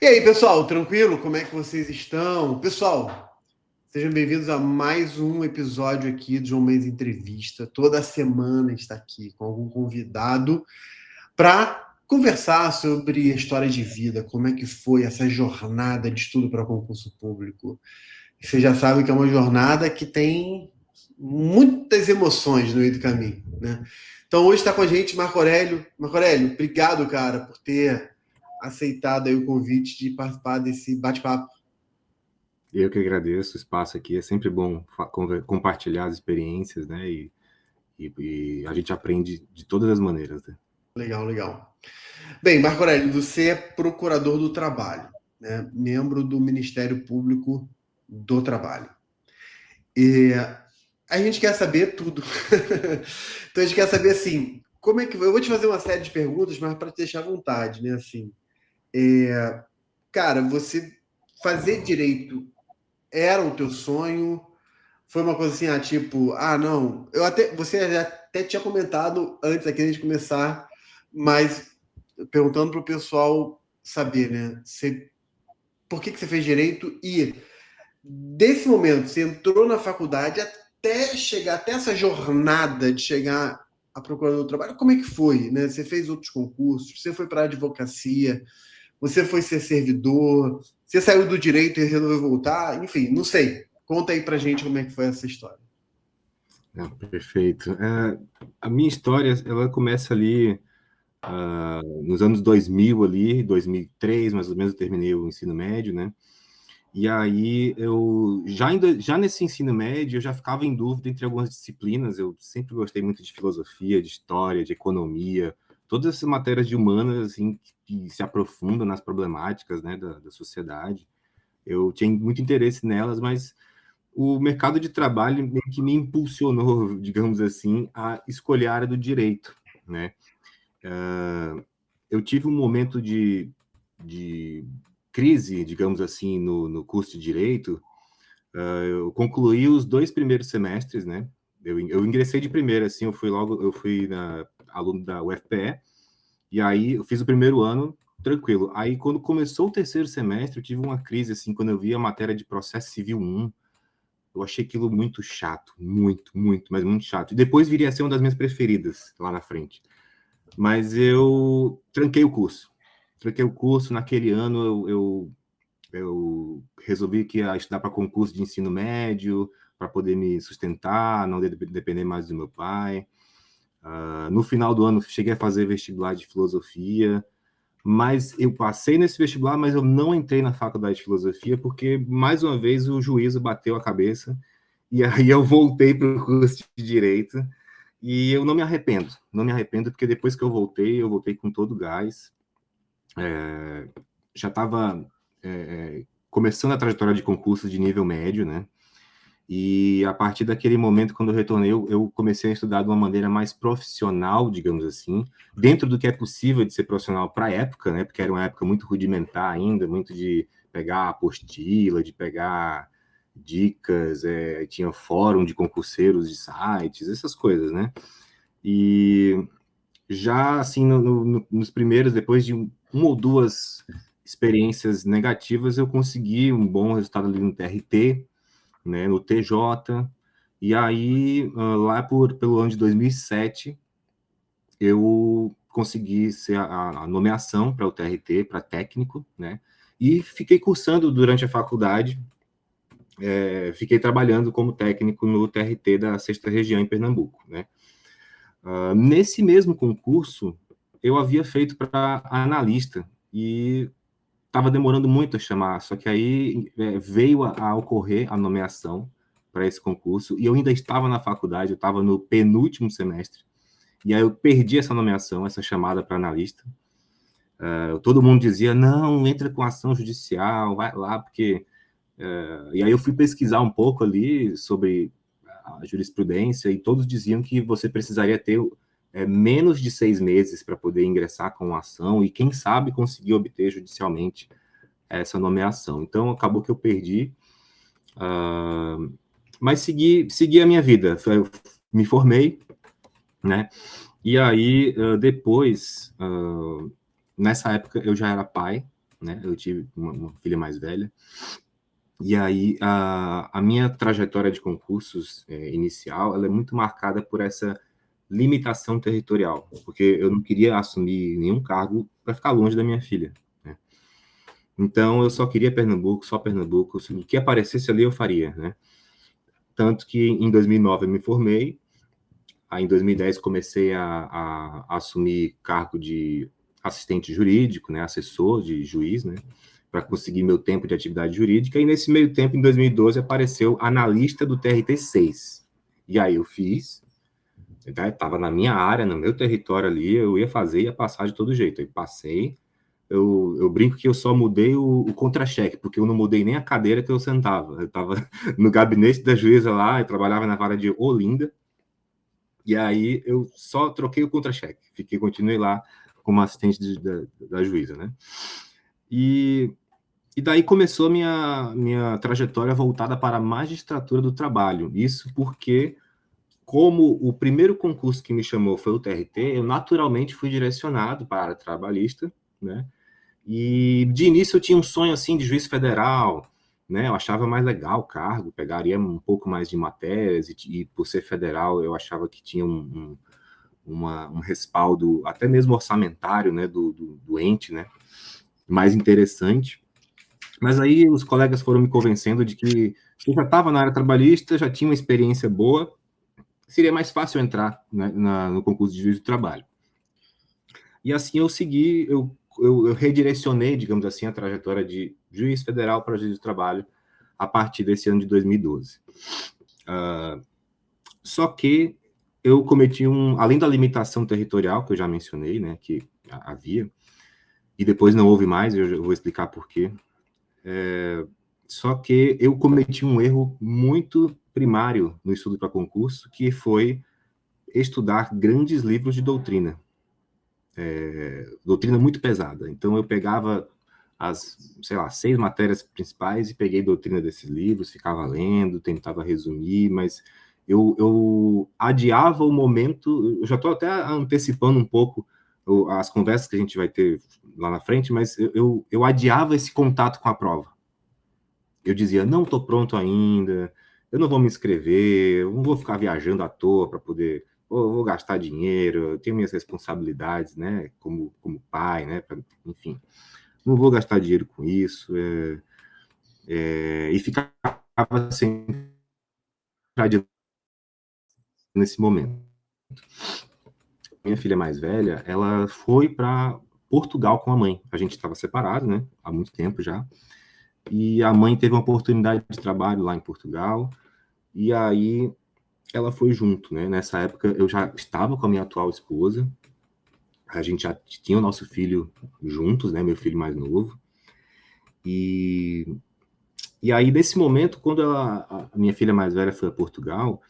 E aí, pessoal, tranquilo? Como é que vocês estão? Pessoal, sejam bem-vindos a mais um episódio aqui do João Mendes Entrevista. Toda semana a gente está aqui com algum convidado para conversar sobre a história de vida, como é que foi essa jornada de estudo para concurso público. Vocês já sabem que é uma jornada que tem muitas emoções no meio do caminho, né? Então hoje está com a gente Marco Aurélio. Marco Aurélio, obrigado, cara, por ter aceitado aí o convite de participar desse bate-papo. Eu que agradeço o espaço aqui. É sempre bom compartilhar as experiências, né? E a gente aprende de todas as maneiras, né? Legal, legal. Bem, Marco Aurélio, você é procurador do trabalho, né? Membro do Ministério Público do Trabalho. E a gente quer saber tudo. Então a gente quer saber assim, como é que eu vou te fazer uma série de perguntas, mas para te deixar à vontade, né? Assim, cara, você fazer direito era o teu sonho? Foi uma coisa assim, tipo, não, você até tinha comentado antes aqui de começar, mas perguntando para o pessoal saber, né? Por que você fez direito e desse momento você entrou na faculdade até chegar, até essa jornada de chegar a procurador do trabalho, como é que foi, né? Você fez outros concursos, você foi para a advocacia, você foi ser servidor, você saiu do direito e resolveu voltar, enfim, não sei. Conta aí pra gente como é que foi essa história. Não, perfeito. A minha história, ela começa ali nos anos 2000 ali, 2003, mais ou menos, eu terminei o ensino médio, né? E aí, já nesse ensino médio, eu já ficava em dúvida entre algumas disciplinas. Eu sempre gostei muito de filosofia, de história, de economia, todas essas matérias de humanas, assim, que se aprofundam nas problemáticas, né, da sociedade. Eu tinha muito interesse nelas, mas o mercado de trabalho meio que me impulsionou, digamos assim, a escolher a área do direito, né? Eu tive um momento de crise, digamos assim, no curso de direito. Eu concluí os 2 primeiros semestres, né? Eu ingressei de primeira, assim, eu fui aluno da UFPE, e aí eu fiz o primeiro ano tranquilo. Aí, quando começou o terceiro semestre, eu tive uma crise, assim, quando eu vi a matéria de processo civil 1, eu achei aquilo muito chato, muito, muito, mas muito chato. E depois viria a ser uma das minhas preferidas lá na frente. Mas eu tranquei o curso. Tranquei o curso, naquele ano eu resolvi que ia estudar para concurso de ensino médio, para poder me sustentar, não depender mais do meu pai. No final do ano, cheguei a fazer vestibular de filosofia, mas eu passei nesse vestibular, mas eu não entrei na faculdade de filosofia, porque, mais uma vez, o juízo bateu a cabeça, e aí eu voltei para o curso de Direito, e eu não me arrependo, porque depois que eu voltei com todo o gás. Já estava começando a trajetória de concurso de nível médio, né? E a partir daquele momento, quando eu retornei, eu comecei a estudar de uma maneira mais profissional, digamos assim, dentro do que é possível de ser profissional para a época, né? Porque era uma época muito rudimentar ainda, muito de pegar apostila, de pegar dicas, tinha fórum de concurseiros de sites, essas coisas, né? E já assim, nos primeiros, depois de uma ou duas experiências negativas, eu consegui um bom resultado ali no TRT, né, no TJ, e aí, lá pelo ano de 2007, eu consegui ser a nomeação para o TRT, para técnico, né, e fiquei cursando durante a faculdade, fiquei trabalhando como técnico no TRT da 6ª Região em Pernambuco, né. Nesse mesmo concurso, eu havia feito para analista, e estava demorando muito a chamar, só que aí veio a ocorrer a nomeação para esse concurso, e eu ainda estava na faculdade, eu estava no penúltimo semestre, e aí eu perdi essa nomeação, essa chamada para analista. Todo mundo dizia, não, entra com ação judicial, vai lá, porque... E aí eu fui pesquisar um pouco ali sobre a jurisprudência, e todos diziam que você precisaria ter menos de 6 meses para poder ingressar com a ação, e quem sabe conseguir obter judicialmente essa nomeação. Então, acabou que eu perdi, mas segui a minha vida. Eu me formei, né? E aí, depois, nessa época, eu já era pai, né? Eu tive uma filha mais velha. E aí, a minha trajetória de concursos inicial, ela é muito marcada por essa limitação territorial, porque eu não queria assumir nenhum cargo para ficar longe da minha filha, né? Então, eu só queria Pernambuco, só Pernambuco. O que aparecesse ali, eu faria, né? Tanto que em 2009 eu me formei, aí em 2010 comecei a assumir cargo de assistente jurídico, né? Assessor de juiz, né? Para conseguir meu tempo de atividade jurídica, e nesse meio tempo, em 2012, apareceu analista do TRT6. E aí eu fiz, estava na minha área, no meu território ali, eu ia fazer, ia passar de todo jeito. Aí passei, eu brinco que eu só mudei o contra-cheque, porque eu não mudei nem a cadeira que eu sentava. Eu estava no gabinete da juíza lá, eu trabalhava na vara de Olinda, e aí eu só troquei o contra-cheque. Continuei lá como assistente da juíza, né? E daí começou a minha trajetória voltada para a magistratura do trabalho. Isso porque, como o primeiro concurso que me chamou foi o TRT, eu naturalmente fui direcionado para a área trabalhista, né? E de início eu tinha um sonho assim de juiz federal, né? Eu achava mais legal o cargo, pegaria um pouco mais de matérias e por ser federal eu achava que tinha um respaldo até mesmo orçamentário, né? Do ente, né? Mais interessante. Mas aí os colegas foram me convencendo de que eu já estava na área trabalhista, já tinha uma experiência boa, seria mais fácil entrar, né, no concurso de juiz do trabalho. E assim eu segui, eu redirecionei, digamos assim, a trajetória de juiz federal para juiz do trabalho a partir desse ano de 2012. Só que eu cometi além da limitação territorial, que eu já mencionei, né, que havia, e depois não houve mais, eu vou explicar por quê. Só que eu cometi um erro muito primário no estudo para concurso, que foi estudar grandes livros de doutrina. Doutrina muito pesada. Então, eu pegava as, 6 matérias principais e peguei doutrina desses livros, ficava lendo, tentava resumir, mas eu adiava o momento, eu já estou até antecipando um pouco as conversas que a gente vai ter lá na frente, mas eu adiava esse contato com a prova. Eu dizia, não estou pronto ainda, eu não vou me inscrever, eu não vou ficar viajando à toa para poder, eu vou gastar dinheiro, eu tenho minhas responsabilidades, né, como pai, né, enfim, não vou gastar dinheiro com isso, e ficava sempre nesse momento. Minha filha mais velha, ela foi para Portugal com a mãe, a gente estava separado, né, há muito tempo já, e a mãe teve uma oportunidade de trabalho lá em Portugal, e aí ela foi junto, né? Nessa época eu já estava com a minha atual esposa, a gente já tinha o nosso filho juntos, né? Meu filho mais novo. E aí, nesse momento, quando a minha filha mais velha foi a Portugal,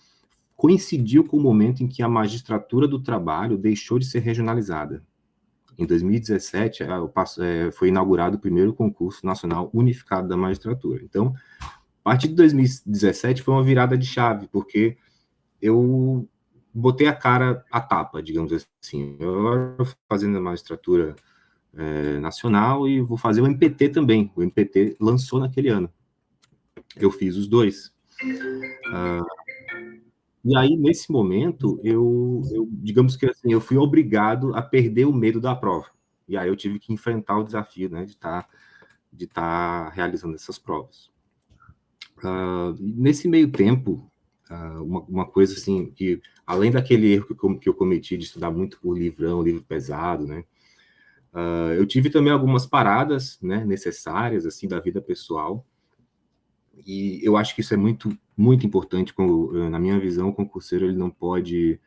coincidiu com o momento em que a magistratura do trabalho deixou de ser regionalizada. Em 2017, foi inaugurado o primeiro concurso nacional unificado da magistratura. Então, a partir de 2017 foi uma virada de chave, porque eu botei a cara a tapa, digamos assim. Eu estou fazendo a magistratura nacional e vou fazer o MPT também. O MPT lançou naquele ano. Eu fiz os dois. E aí, nesse momento, digamos que assim, eu fui obrigado a perder o medo da prova. E aí eu tive que enfrentar o desafio, né, de estar realizando essas provas. Nesse meio tempo, uma coisa assim, que além daquele erro que eu cometi de estudar muito por livrão, livro pesado, né, eu tive também algumas paradas, né, necessárias, assim, da vida pessoal, e eu acho que isso é muito, muito importante, na minha visão, o concurseiro ele não pode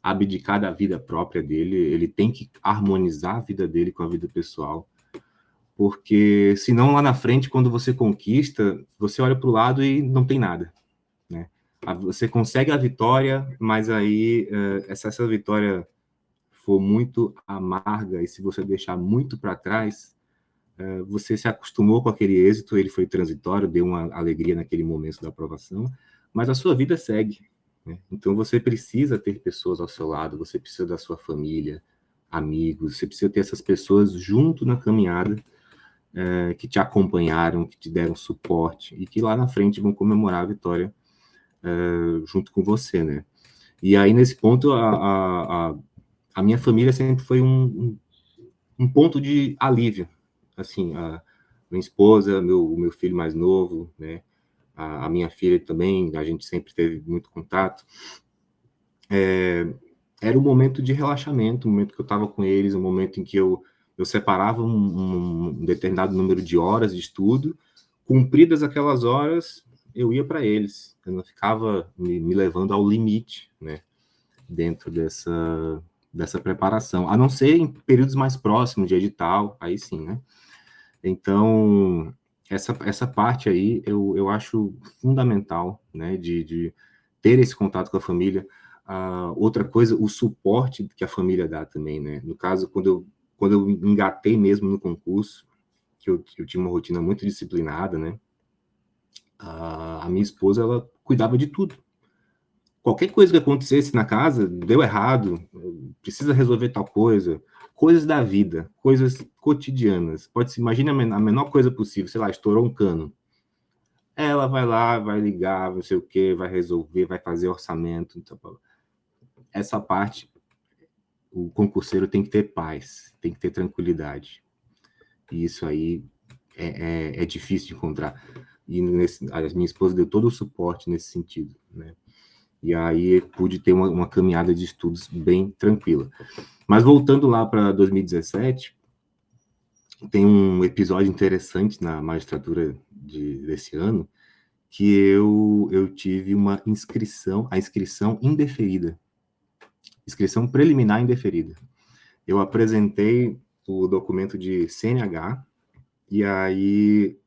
abdicar da vida própria dele, ele tem que harmonizar a vida dele com a vida pessoal, porque senão lá na frente, quando você conquista, você olha para o lado e não tem nada, né? Você consegue a vitória, mas aí, se essa vitória for muito amarga e se você deixar muito para trás, você se acostumou com aquele êxito, ele foi transitório, deu uma alegria naquele momento da aprovação, mas a sua vida segue, né? Então você precisa ter pessoas ao seu lado, você precisa da sua família, amigos, você precisa ter essas pessoas junto na caminhada, que te acompanharam, que te deram suporte e que lá na frente vão comemorar a vitória junto com você, né? E aí, nesse ponto, a minha família sempre foi um ponto de alívio. Assim, a minha esposa, o meu filho mais novo, né? A minha filha também, a gente sempre teve muito contato. Era um momento de relaxamento, um momento que eu estava com eles, um momento em que eu separava um determinado número de horas de estudo, cumpridas aquelas horas, eu ia para eles. Eu não ficava me levando ao limite, né? Dentro dessa preparação, a não ser em períodos mais próximos de edital, aí sim, né? Então, essa parte aí eu acho fundamental, né, de ter esse contato com a família. Outra coisa, o suporte que a família dá também, né? No caso, quando eu engatei mesmo no concurso, que eu tinha uma rotina muito disciplinada, né? A minha esposa, ela cuidava de tudo. Qualquer coisa que acontecesse na casa, deu errado, precisa resolver tal coisa, coisas da vida, coisas cotidianas. Pode se imaginar a menor coisa possível, sei lá, estourou um cano. Ela vai lá, vai ligar, não sei o que, vai resolver, vai fazer orçamento. Então, essa parte, o concurseiro tem que ter paz, tem que ter tranquilidade. E isso aí é difícil de encontrar. E a minha esposa deu todo o suporte nesse sentido, né? E aí pude ter uma caminhada de estudos bem tranquila. Mas voltando lá para 2017, tem um episódio interessante na magistratura desse ano, que eu tive uma a inscrição indeferida, inscrição preliminar indeferida. Eu apresentei o documento de CNH, e aí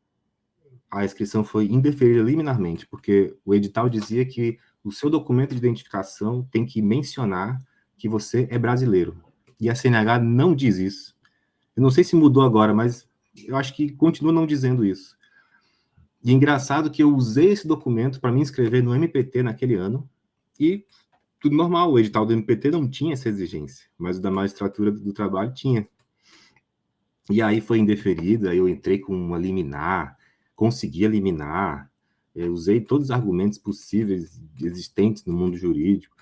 a inscrição foi indeferida liminarmente, porque o edital dizia que o seu documento de identificação tem que mencionar que você é brasileiro. E a CNH não diz isso. Eu não sei se mudou agora, mas eu acho que continua não dizendo isso. E é engraçado que eu usei esse documento para me inscrever no MPT naquele ano, e tudo normal, o edital do MPT não tinha essa exigência, mas o da magistratura do trabalho tinha. E aí foi indeferida, eu entrei com uma liminar, consegui a liminar, usei todos os argumentos possíveis existentes no mundo jurídico.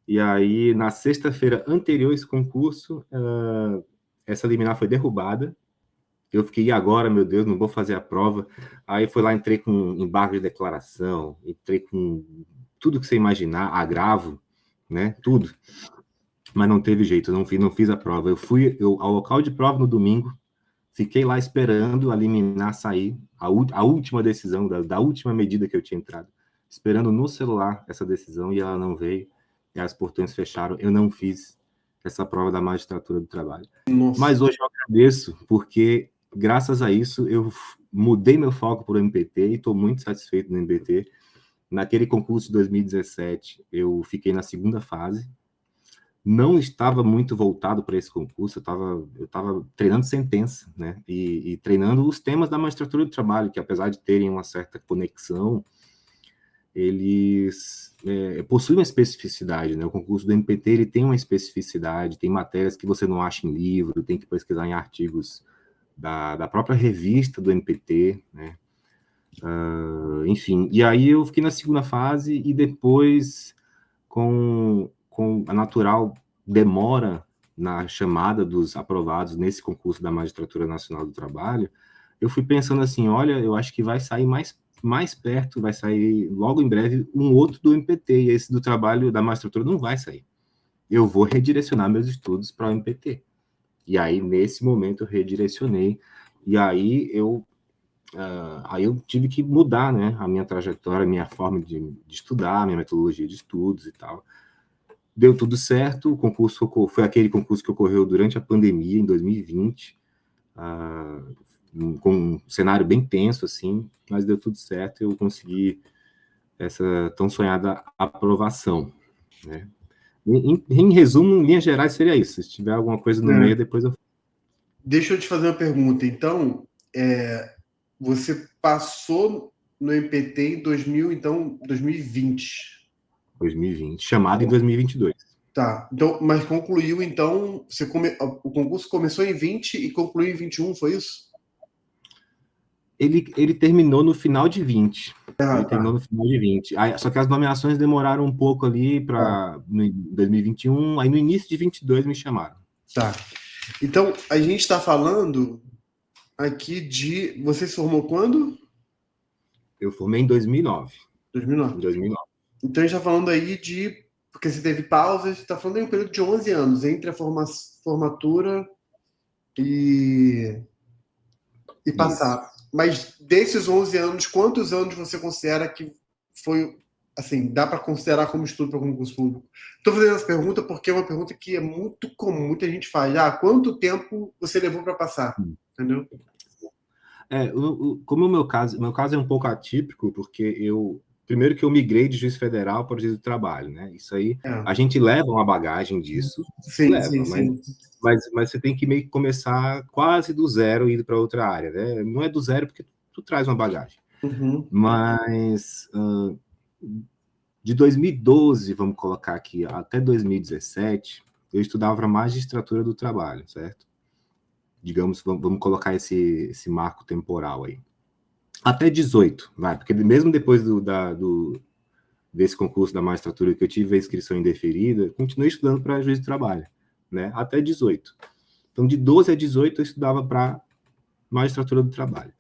E aí, na sexta-feira anterior a esse concurso, essa liminar foi derrubada. Eu fiquei, e agora, meu Deus, não vou fazer a prova. Aí foi lá, entrei com embargo de declaração, entrei com tudo que você imaginar, agravo, né? Tudo. Mas não teve jeito, eu não fiz a prova. Eu fui ao local de prova no domingo, fiquei lá esperando a liminar sair, a última decisão, da última medida que eu tinha entrado, esperando no celular essa decisão, e ela não veio, e as portões fecharam. Eu não fiz essa prova da magistratura do trabalho. Nossa. Mas hoje eu agradeço, porque graças a isso eu mudei meu foco para o MPT e estou muito satisfeito no MPT. Naquele concurso de 2017, eu fiquei na segunda fase, não estava muito voltado para esse concurso, eu estava treinando sentença, né? E treinando os temas da magistratura do trabalho, que apesar de terem uma certa conexão, eles possuem uma especificidade, né? O concurso do MPT, ele tem uma especificidade, tem matérias que você não acha em livro, tem que pesquisar em artigos da própria revista do MPT, né? Enfim, e aí eu fiquei na segunda fase, e depois, com a natural demora na chamada dos aprovados nesse concurso da Magistratura Nacional do Trabalho, eu fui pensando assim, olha, eu acho que vai sair mais perto, vai sair logo em breve um outro do MPT, e esse do trabalho da magistratura não vai sair. Eu vou redirecionar meus estudos para o MPT. E aí, nesse momento, eu redirecionei, e aí eu tive que mudar, né, a minha trajetória, a minha forma de estudar, a minha metodologia de estudos e tal. Deu tudo certo, o concurso foi aquele concurso que ocorreu durante a pandemia, em 2020, com um cenário bem tenso, assim, mas deu tudo certo, eu consegui essa tão sonhada aprovação, né? Em resumo, em linhas gerais, seria isso. Se tiver alguma coisa no meio, depois eu... Deixa eu te fazer uma pergunta. Então, você passou no MPT em 2020. 2020, chamado em 2022. Tá. Então, mas concluiu, então, o concurso começou em 20 e concluiu em 21, foi isso? Ele terminou no final de 20. Ah, Ele terminou tá. no final de 20. Aí, só que as nomeações demoraram um pouco ali Tá. para 2021. Aí no início de 22 me chamaram. Tá. Então, a gente está falando aqui de. Você se formou quando? Eu formei em 2009. Em 2009. 2009. Então, a gente está falando aí de. Porque você teve pausas, está falando em um período de 11 anos entre a formatura e, e Isso. passar. Mas desses 11 anos, quantos anos você considera que foi. Assim, dá para considerar como estudo para concurso público? Estou fazendo essa pergunta porque é uma pergunta que é muito comum, muita gente faz. Ah, quanto tempo você levou para passar? Entendeu? Como o meu caso é um pouco atípico, porque primeiro que eu migrei de juiz federal para o juiz do trabalho, né? Isso aí, É. a gente leva uma bagagem disso, Sim, sim, leva, sim. mas você tem que meio que começar quase do zero indo para outra área, né? Não é do zero porque tu traz uma bagagem. Uhum. Mas de 2012, vamos colocar aqui, até 2017, eu estudava para magistratura do trabalho, certo? Digamos, vamos colocar esse marco temporal aí. Até 18, vai, porque mesmo depois desse concurso da magistratura que eu tive a inscrição indeferida, continuei estudando para juiz de trabalho, né? Até 18. Então, de 12 a 18, eu estudava para magistratura do trabalho.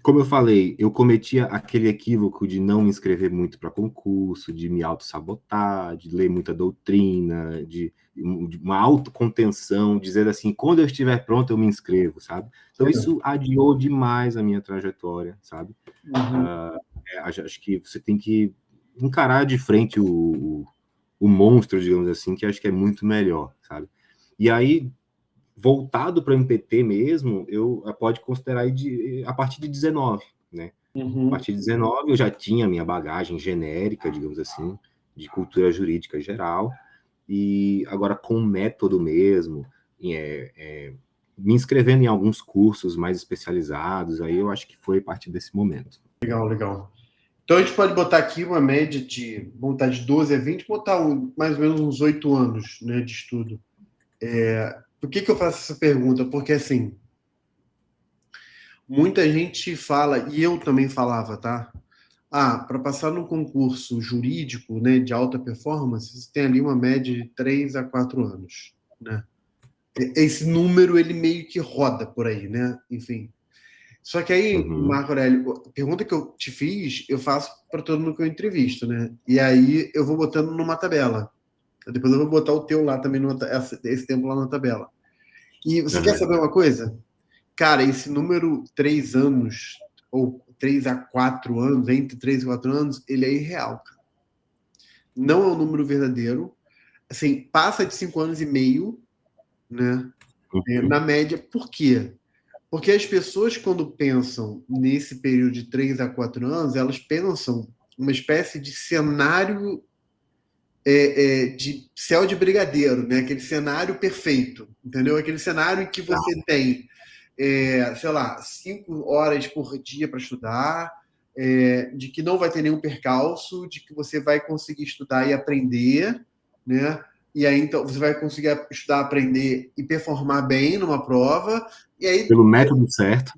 Como eu falei, eu cometia aquele equívoco de não me inscrever muito para concurso, de me auto-sabotar, de ler muita doutrina, de uma autocontenção, dizer assim, quando eu estiver pronto eu me inscrevo, sabe? Então isso adiou demais a minha trajetória, sabe? Uhum. Acho que você tem que encarar de frente o monstro, digamos assim, que acho que é muito melhor, sabe? E aí, voltado para o MPT mesmo, eu pode considerar a partir de 19, né? A Uhum. partir de 19 eu já tinha minha bagagem genérica, digamos assim, de cultura jurídica geral, e agora com método mesmo, me inscrevendo em alguns cursos mais especializados, aí eu acho que foi a partir desse momento. Legal, legal. Então a gente pode botar aqui uma média de, vamos botar de 12 a 20, botar mais ou menos uns 8 anos, né, de estudo. Por que eu faço essa pergunta? Porque assim, muita gente fala, e eu também falava, tá? Ah, para passar no concurso jurídico, né, de alta performance, você tem ali uma média de 3 a 4 anos, né? Esse número ele meio que roda por aí, né? Enfim. Só que aí, Uhum. Marco Aurélio, a pergunta que eu te fiz, eu faço para todo mundo que eu entrevisto, né? E aí eu vou botando numa tabela. Depois eu vou botar o teu lá também, esse tempo lá na tabela. E você quer Uhum. saber uma coisa? Cara, esse número 3 anos, ou 3 a 4 anos, entre 3 e 4 anos, ele é irreal. Cara. Não é um número verdadeiro. Assim, passa de 5 anos e meio, né? Na Uhum. média. Por quê? Porque as pessoas, quando pensam nesse período de 3 a 4 anos, elas pensam uma espécie de cenário de céu de brigadeiro, né? Aquele cenário perfeito, entendeu? Aquele cenário em que você tem, sei lá, 5 horas por dia para estudar, de que não vai ter nenhum percalço, de que você vai conseguir estudar e aprender, né? E aí, então, você vai conseguir estudar, aprender e performar bem numa prova, e aí Pelo método certo.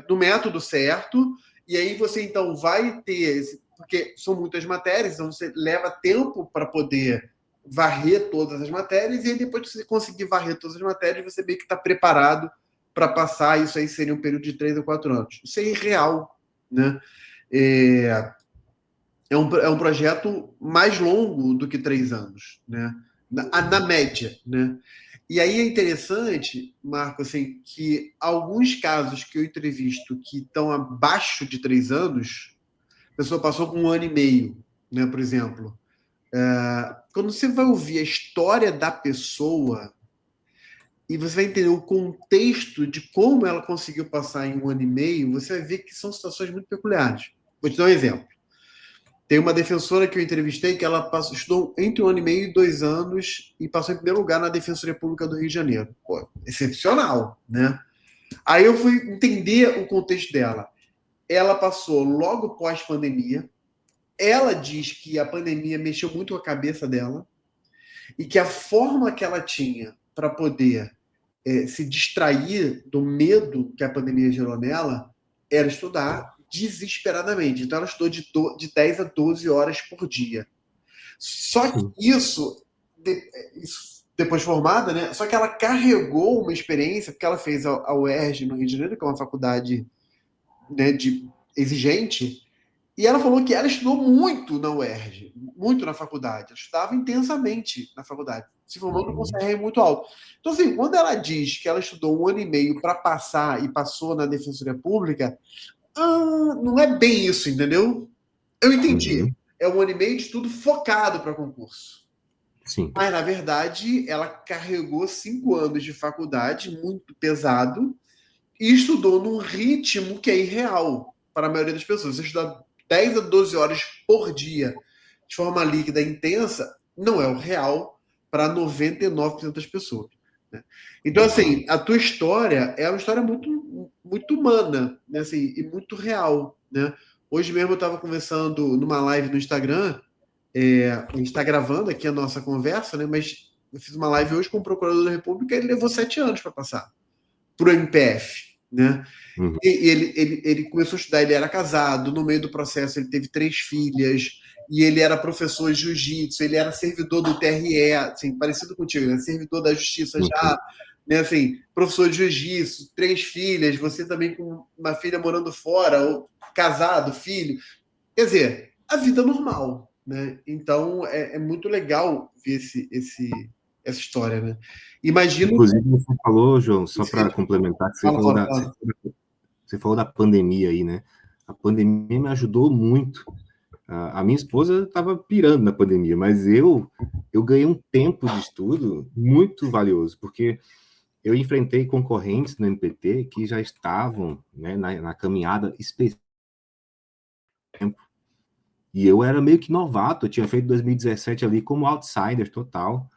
do método certo, e aí você então vai ter, porque são muitas matérias, então você leva tempo para poder varrer todas as matérias, e aí depois que você conseguir varrer todas as matérias, você meio que está preparado para passar, isso aí seria um período de 3 ou 4 anos. Isso é irreal, né? É, é um projeto mais longo do que 3 anos, né? Na média, né? E aí é interessante, Marco, assim, que alguns casos que eu entrevisto que estão abaixo de 3 anos, a pessoa passou com 1 ano e meio, né? Por exemplo, quando você vai ouvir a história da pessoa e você vai entender o contexto de como ela conseguiu passar em 1 ano e meio, você vai ver que são situações muito peculiares. Vou te dar um exemplo. Tem uma defensora que eu entrevistei que ela estudou entre 1 ano e meio e 2 anos e passou em primeiro lugar na Defensoria Pública do Rio de Janeiro. Pô, excepcional, né? Aí eu fui entender o contexto dela. Ela passou logo pós-pandemia. Ela diz que a pandemia mexeu muito com a cabeça dela e que a forma que ela tinha para poder se distrair do medo que a pandemia gerou nela era estudar desesperadamente. Então, ela estudou de 10 a 12 horas por dia. Só que Sim. isso depois formada, né? Só que ela carregou uma experiência, porque ela fez a UERJ no Rio de Janeiro, que é uma faculdade, né, exigente, e ela falou que ela estudou muito na UERJ, muito na faculdade. Ela estudava intensamente na faculdade, se formando com CR muito alto. Então, assim, quando ela diz que ela estudou 1 ano e meio para passar e passou na Defensoria Pública, não é bem isso, entendeu? Eu entendi. É 1 ano e meio de estudo focado para concurso. Sim. Mas, na verdade, ela carregou 5 anos de faculdade, muito pesado, e estudou num ritmo que é irreal para a maioria das pessoas. Você estudar 10 a 12 horas por dia de forma líquida e intensa não é o real para 99% das pessoas. Né? Então, assim, a tua história é uma história muito, muito humana, né? Assim, e muito real. Né? Hoje mesmo eu estava conversando numa live no Instagram. A gente está gravando aqui a nossa conversa, né? Mas eu fiz uma live hoje com o procurador da República e ele levou 7 anos para passar para o MPF. Né? E ele começou a estudar, ele era casado, no meio do processo ele teve 3 filhas, e ele era professor de jiu-jitsu, ele era servidor do TRE, assim, parecido contigo, né? Servidor da justiça já, né? Assim, professor de jiu-jitsu, 3 filhas, você também com uma filha morando fora, ou casado, filho. Quer dizer, a vida normal, né? Então é muito legal ver essa história, né? Imagino. Inclusive, você falou, João, só para complementar, que Fala. você falou da pandemia aí, né? A pandemia me ajudou muito. A minha esposa estava pirando na pandemia, mas eu ganhei um tempo de estudo muito valioso, porque eu enfrentei concorrentes no NPT que já estavam, né, na caminhada específica. E eu era meio que novato, eu tinha feito 2017 ali como outsider total.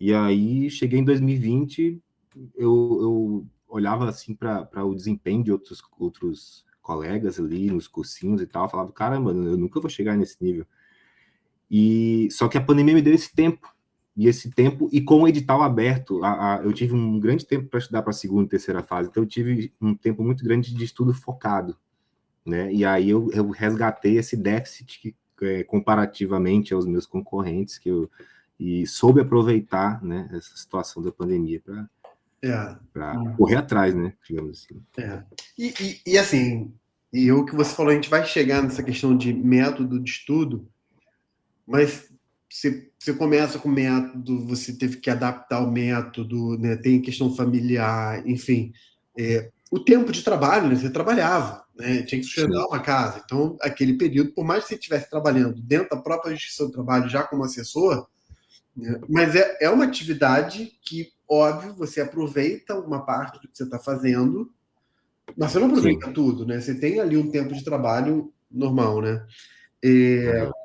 E aí, cheguei em 2020, eu olhava assim para o desempenho de outros colegas ali nos cursinhos e tal, falava, caramba, eu nunca vou chegar nesse nível. E só que a pandemia me deu esse tempo. E com o edital aberto, eu tive um grande tempo para estudar para a segunda e terceira fase, então eu tive um tempo muito grande de estudo focado, né? E aí eu resgatei esse déficit comparativamente aos meus concorrentes, e soube aproveitar, né, essa situação da pandemia para correr atrás, né, digamos assim. E assim, e o que você falou, a gente vai chegar nessa questão de método de estudo, mas você começa com o método, você teve que adaptar o método, né? Tem questão familiar, enfim. O tempo de trabalho, né? Você trabalhava, né? Tinha que sustentar uma casa. Então, aquele período, por mais que você estivesse trabalhando dentro da própria justiça do trabalho, já como assessor, né? Mas é uma atividade que, óbvio, você aproveita uma parte do que você está fazendo, mas você não aproveita tudo, né? Você tem ali um tempo de trabalho normal, né?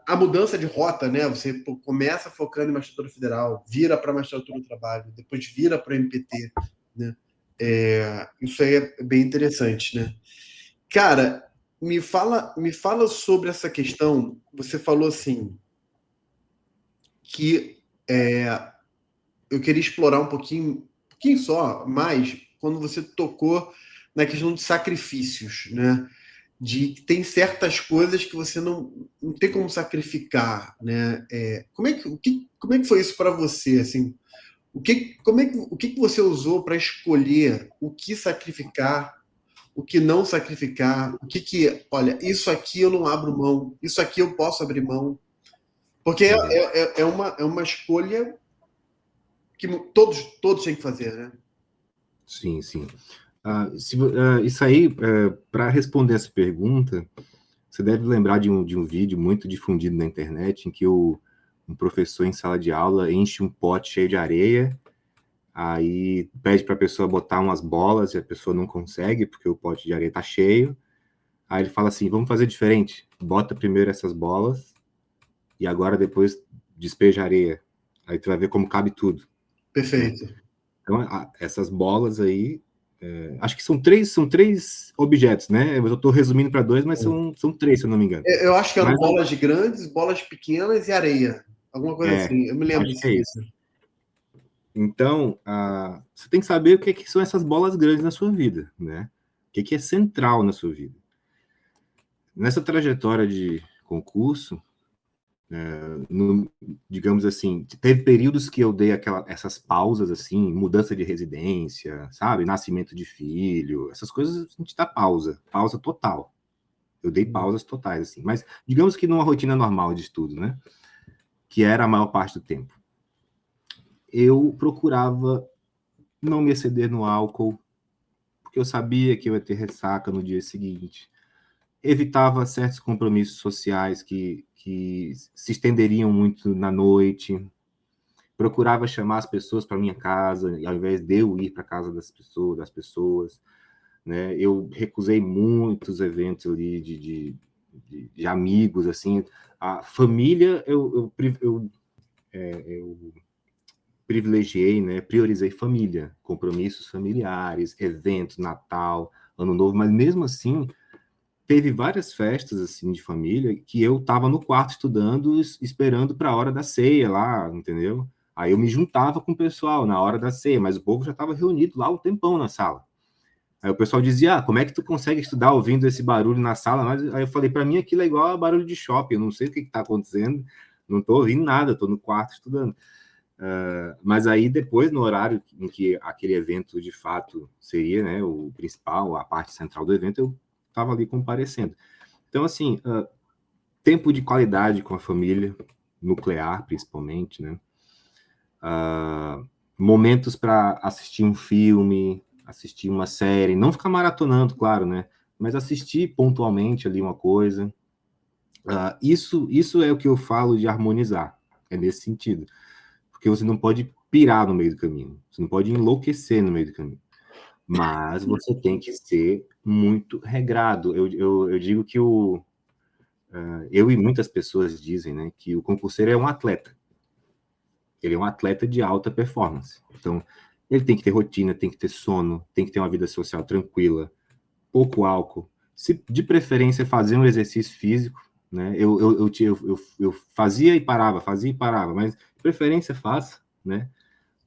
A mudança de rota, né? Você começa focando em magistratura federal, vira para magistratura do trabalho, depois vira para MPT, né? Isso aí é bem interessante, né? Cara, me fala sobre essa questão. Você falou assim que eu queria explorar um pouquinho só mais quando você tocou na questão de sacrifícios, né? De que tem certas coisas que você não tem como sacrificar, né? Como é que foi isso para você, assim? O que você usou para escolher o que sacrificar, o que não sacrificar, olha, isso aqui eu não abro mão, isso aqui eu posso abrir mão, porque é uma escolha que todos têm que fazer, né? Sim. Isso aí, para responder essa pergunta, você deve lembrar de um vídeo muito difundido na internet, em que um professor em sala de aula enche um pote cheio de areia, aí pede para a pessoa botar umas bolas, e a pessoa não consegue, porque o pote de areia está cheio. Aí ele fala assim, vamos fazer diferente, bota primeiro essas bolas, e agora depois despeja areia. Aí tu vai ver como cabe tudo. Perfeito. Né? Então, essas bolas aí, acho que são três objetos, né? Eu estou resumindo para 2, mas são 3, se eu não me engano. Eu acho que eram bolas grandes, bolas pequenas e areia. Alguma coisa assim. Eu me lembro acho que é isso. Então, você tem que saber o que são essas bolas grandes na sua vida, né? O que é central na sua vida. Nessa trajetória de concurso, digamos assim, teve períodos que eu dei essas pausas, assim, mudança de residência, sabe? Nascimento de filho, essas coisas a gente dá pausa total. Eu dei pausas totais, assim. Mas digamos que numa rotina normal de estudo, né? Que era a maior parte do tempo. Eu procurava não me exceder no álcool, porque eu sabia que eu ia ter ressaca no dia seguinte. Evitava certos compromissos sociais que se estenderiam muito na noite. Procurava chamar as pessoas para minha casa, ao invés de eu ir para a casa das pessoas, né? Eu recusei muitos eventos ali de amigos, assim. A família, eu privilegiei, né? Priorizei família, compromissos familiares, eventos, Natal, Ano Novo, mas mesmo assim, teve várias festas assim de família que eu estava no quarto estudando, esperando para a hora da ceia lá, entendeu? Aí eu me juntava com o pessoal na hora da ceia, mas o povo já estava reunido lá um tempão na sala. Aí o pessoal dizia: como é que tu consegue estudar ouvindo esse barulho na sala? Mas aí eu falei: para mim aquilo é igual a barulho de shopping, eu não sei o que está acontecendo, não estou ouvindo nada, estou no quarto estudando. Mas aí depois, no horário em que aquele evento de fato seria, né, o principal, a parte central do evento, eu estava ali comparecendo. Então, assim, tempo de qualidade com a família, nuclear principalmente, né? Momentos para assistir um filme, assistir uma série, não ficar maratonando, claro, né? Mas assistir pontualmente ali uma coisa. Isso é o que eu falo de harmonizar, é nesse sentido. Porque você não pode pirar no meio do caminho, você não pode enlouquecer no meio do caminho. Mas você tem que ser muito regrado. Eu digo que eu e muitas pessoas dizem, né, que o concurseiro é um atleta. Ele é um atleta de alta performance. Então, ele tem que ter rotina, tem que ter sono, tem que ter uma vida social tranquila, pouco álcool. Se de preferência fazer um exercício físico, né? Eu fazia e parava, mas de preferência faça, né?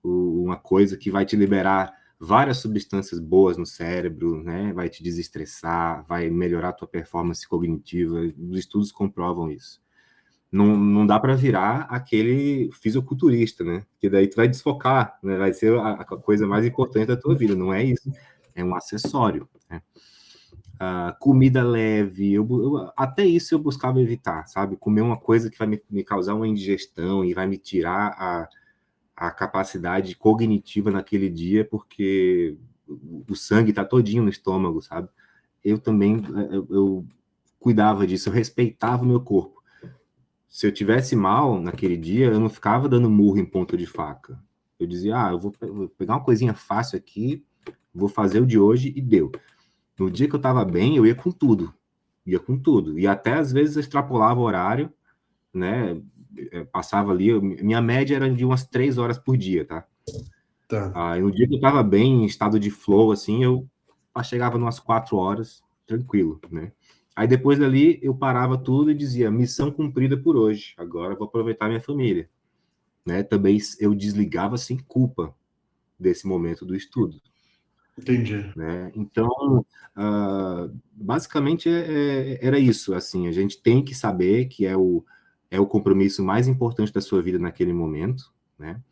Uma coisa que vai te liberar várias substâncias boas no cérebro, né? Vai te desestressar, vai melhorar a tua performance cognitiva. Os estudos comprovam isso. Não dá para virar aquele fisiculturista, né? Que daí tu vai desfocar, né? Vai ser a coisa mais importante da tua vida. Não é isso. É um acessório, né? Comida leve, até isso eu buscava evitar, sabe? Comer uma coisa que vai me causar uma indigestão e vai me tirar a capacidade cognitiva naquele dia, porque o sangue está todinho no estômago, sabe? Eu também eu cuidava disso, eu respeitava o meu corpo. Se eu tivesse mal naquele dia, eu não ficava dando murro em ponta de faca. Eu dizia: eu vou pegar uma coisinha fácil aqui, vou fazer o de hoje e deu. No dia que eu estava bem, eu ia com tudo. Ia com tudo. E até às vezes eu extrapolava o horário, né? Passava ali, minha média era de umas 3 horas por dia, tá? Tá. E no dia que eu estava bem, em estado de flow, assim, eu chegava umas 4 horas, tranquilo, né? Aí depois dali eu parava tudo e dizia: missão cumprida por hoje, agora eu vou aproveitar minha família, né? Também eu desligava sem culpa desse momento do estudo. Entendi. Né? Então, basicamente era isso. Assim, a gente tem que saber que é o compromisso mais importante da sua vida naquele momento. Né?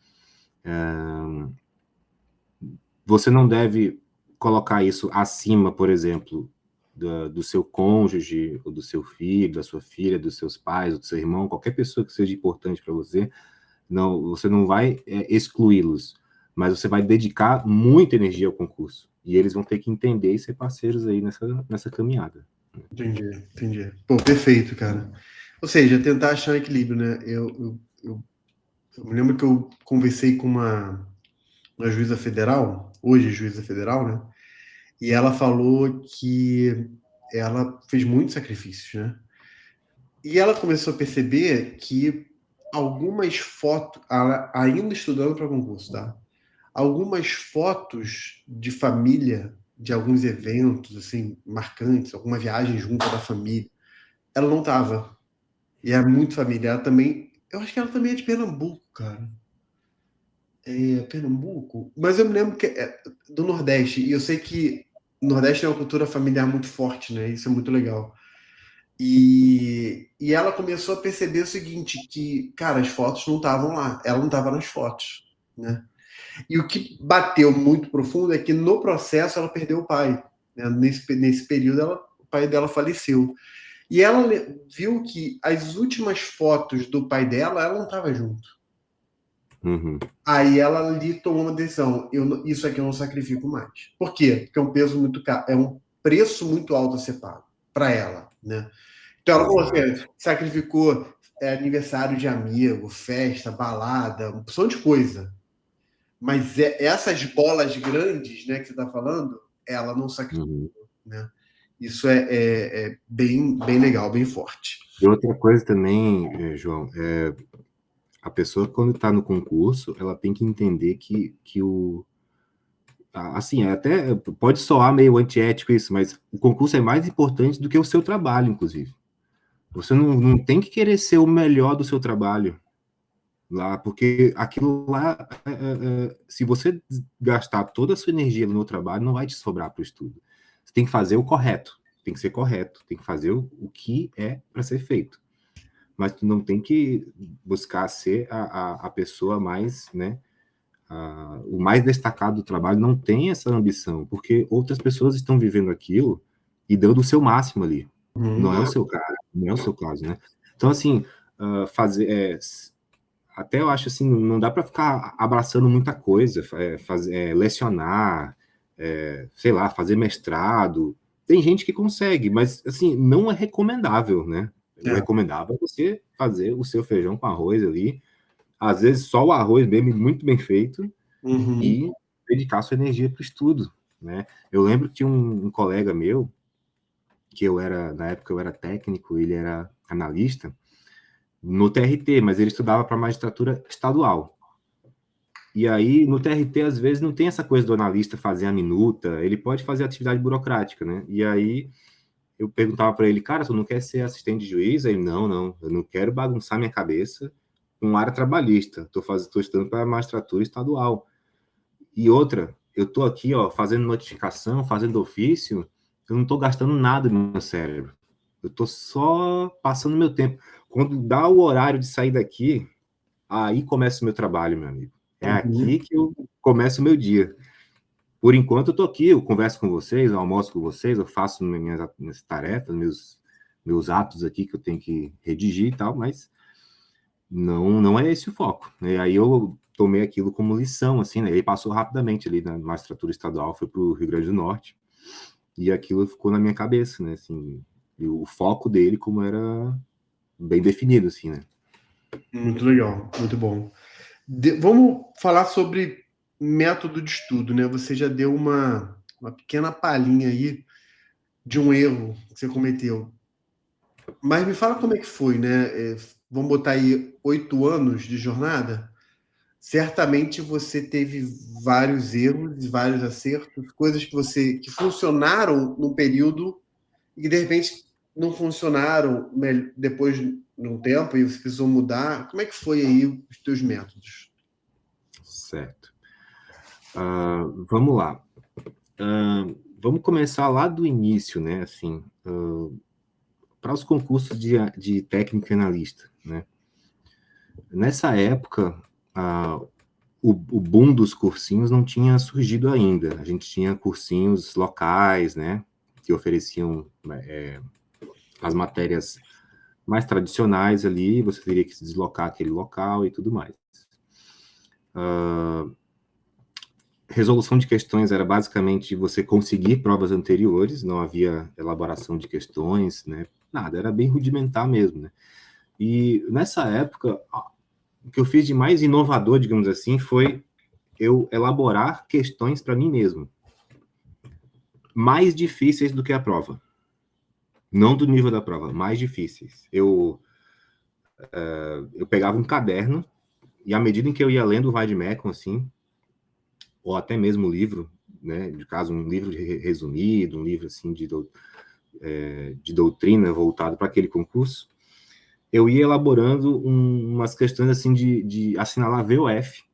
Você não deve colocar isso acima, por exemplo, do seu cônjuge, ou do seu filho, da sua filha, dos seus pais, ou do seu irmão, qualquer pessoa que seja importante para você. Não, você não vai excluí-los, mas você vai dedicar muita energia ao concurso. E eles vão ter que entender e ser parceiros aí nessa caminhada. Entendi. Pô, perfeito, cara. Ou seja, tentar achar um equilíbrio, né? Eu me lembro que eu conversei com uma juíza federal, hoje juíza federal, né? E ela falou que ela fez muitos sacrifícios, né? E ela começou a perceber que algumas fotos, ainda estudando para concurso, tá? Algumas fotos de família, de alguns eventos, assim, marcantes, alguma viagem junto da família, ela não tava. E é muito familiar também. Eu acho que ela também é de Pernambuco, cara. Pernambuco, mas eu me lembro que é do Nordeste, e eu sei que o Nordeste é uma cultura familiar muito forte, né? Isso é muito legal. E ela começou a perceber o seguinte, que, cara, as fotos não estavam lá, ela não estava nas fotos, né? E o que bateu muito profundo é que no processo ela perdeu o pai, né? Nesse período o pai dela faleceu. E ela viu que as últimas fotos do pai dela, ela não estava junto. Uhum. Aí ela ali tomou uma decisão, isso aqui eu não sacrifico mais. Por quê? Porque é um peso muito caro, é um preço muito alto a ser pago para ela, né? Então ela falou assim, Exato. sacrificou aniversário de amigo, festa, balada, uma opção de coisa. Mas essas bolas grandes, né, que você está falando, ela não sacrificou, Uhum. né? Isso é bem, bem legal, bem forte. E outra coisa também, João, a pessoa, quando está no concurso, ela tem que entender que assim, até pode soar meio antiético isso, mas o concurso é mais importante do que o seu trabalho, inclusive. Você não tem que querer ser o melhor do seu trabalho lá, porque aquilo lá, se você gastar toda a sua energia no trabalho, não vai te sobrar para o estudo. Você tem que fazer o correto, tem que ser correto, tem que fazer o que é para ser feito. Mas tu não tem que buscar ser a pessoa mais, né, o mais destacado do trabalho, não tem essa ambição, porque outras pessoas estão vivendo aquilo e dando o seu máximo ali. Não é o seu caso, não é o seu caso, né? Então, assim, até eu acho assim, não dá para ficar abraçando muita coisa, lecionar, sei lá, fazer mestrado. Tem gente que consegue, mas assim, não é recomendável, né? O É. recomendável é você fazer o seu feijão com arroz ali, às vezes só o arroz bem, muito bem feito, Uhum. e dedicar sua energia para o estudo, né? Eu lembro que um colega meu, que na época eu era técnico, ele era analista, no TRT, mas ele estudava para magistratura estadual. E aí, no TRT, às vezes, não tem essa coisa do analista fazer a minuta, ele pode fazer atividade burocrática, né? E aí, eu perguntava para ele, cara, você não quer ser assistente de juiz? Aí, não, eu não quero bagunçar minha cabeça com área trabalhista, estou estudando para magistratura estadual. E outra, eu estou aqui, ó, fazendo notificação, fazendo ofício, eu não estou gastando nada no meu cérebro. Eu estou só passando meu tempo. Quando dá o horário de sair daqui, aí começa o meu trabalho, meu amigo. É Uhum. aqui que eu começo o meu dia. Por enquanto, eu estou aqui, eu converso com vocês, eu almoço com vocês, eu faço minhas tarefas, meus atos aqui que eu tenho que redigir e tal, mas não é esse o foco. E aí eu tomei aquilo como lição, assim, né? Ele passou rapidamente ali na magistratura estadual, foi para o Rio Grande do Norte, e aquilo ficou na minha cabeça, né? Assim, e o foco dele como era bem definido, assim, né? Muito legal, muito bom. Vamos falar sobre método de estudo, né? Você já deu uma pequena palhinha aí de um erro que você cometeu. Mas me fala como é que foi, né? Vamos botar aí 8 anos de jornada. Certamente você teve vários erros, vários acertos, coisas que funcionaram num período e que de repente não funcionaram depois num tempo e você precisou mudar. Como é que foi aí os teus métodos? Certo. Vamos lá. Vamos começar lá do início, né? Assim, para os concursos de técnico e analista, né? Nessa época, o boom dos cursinhos não tinha surgido ainda. A gente tinha cursinhos locais, né? Que ofereciam as matérias mais tradicionais ali, você teria que se deslocar aquele local e tudo mais. Resolução de questões era basicamente você conseguir provas anteriores, não havia elaboração de questões, né? Nada, era bem rudimentar mesmo, né? E nessa época, o que eu fiz de mais inovador, digamos assim, foi eu elaborar questões para mim mesmo, mais difíceis do que a prova. Não do nível da prova, mais difíceis. Eu pegava um caderno e à medida em que eu ia lendo o Vaidmeco, assim, ou até mesmo o livro, né, de caso um livro resumido, um livro assim de doutrina voltado para aquele concurso, eu ia elaborando umas questões assim de assinalar VOF,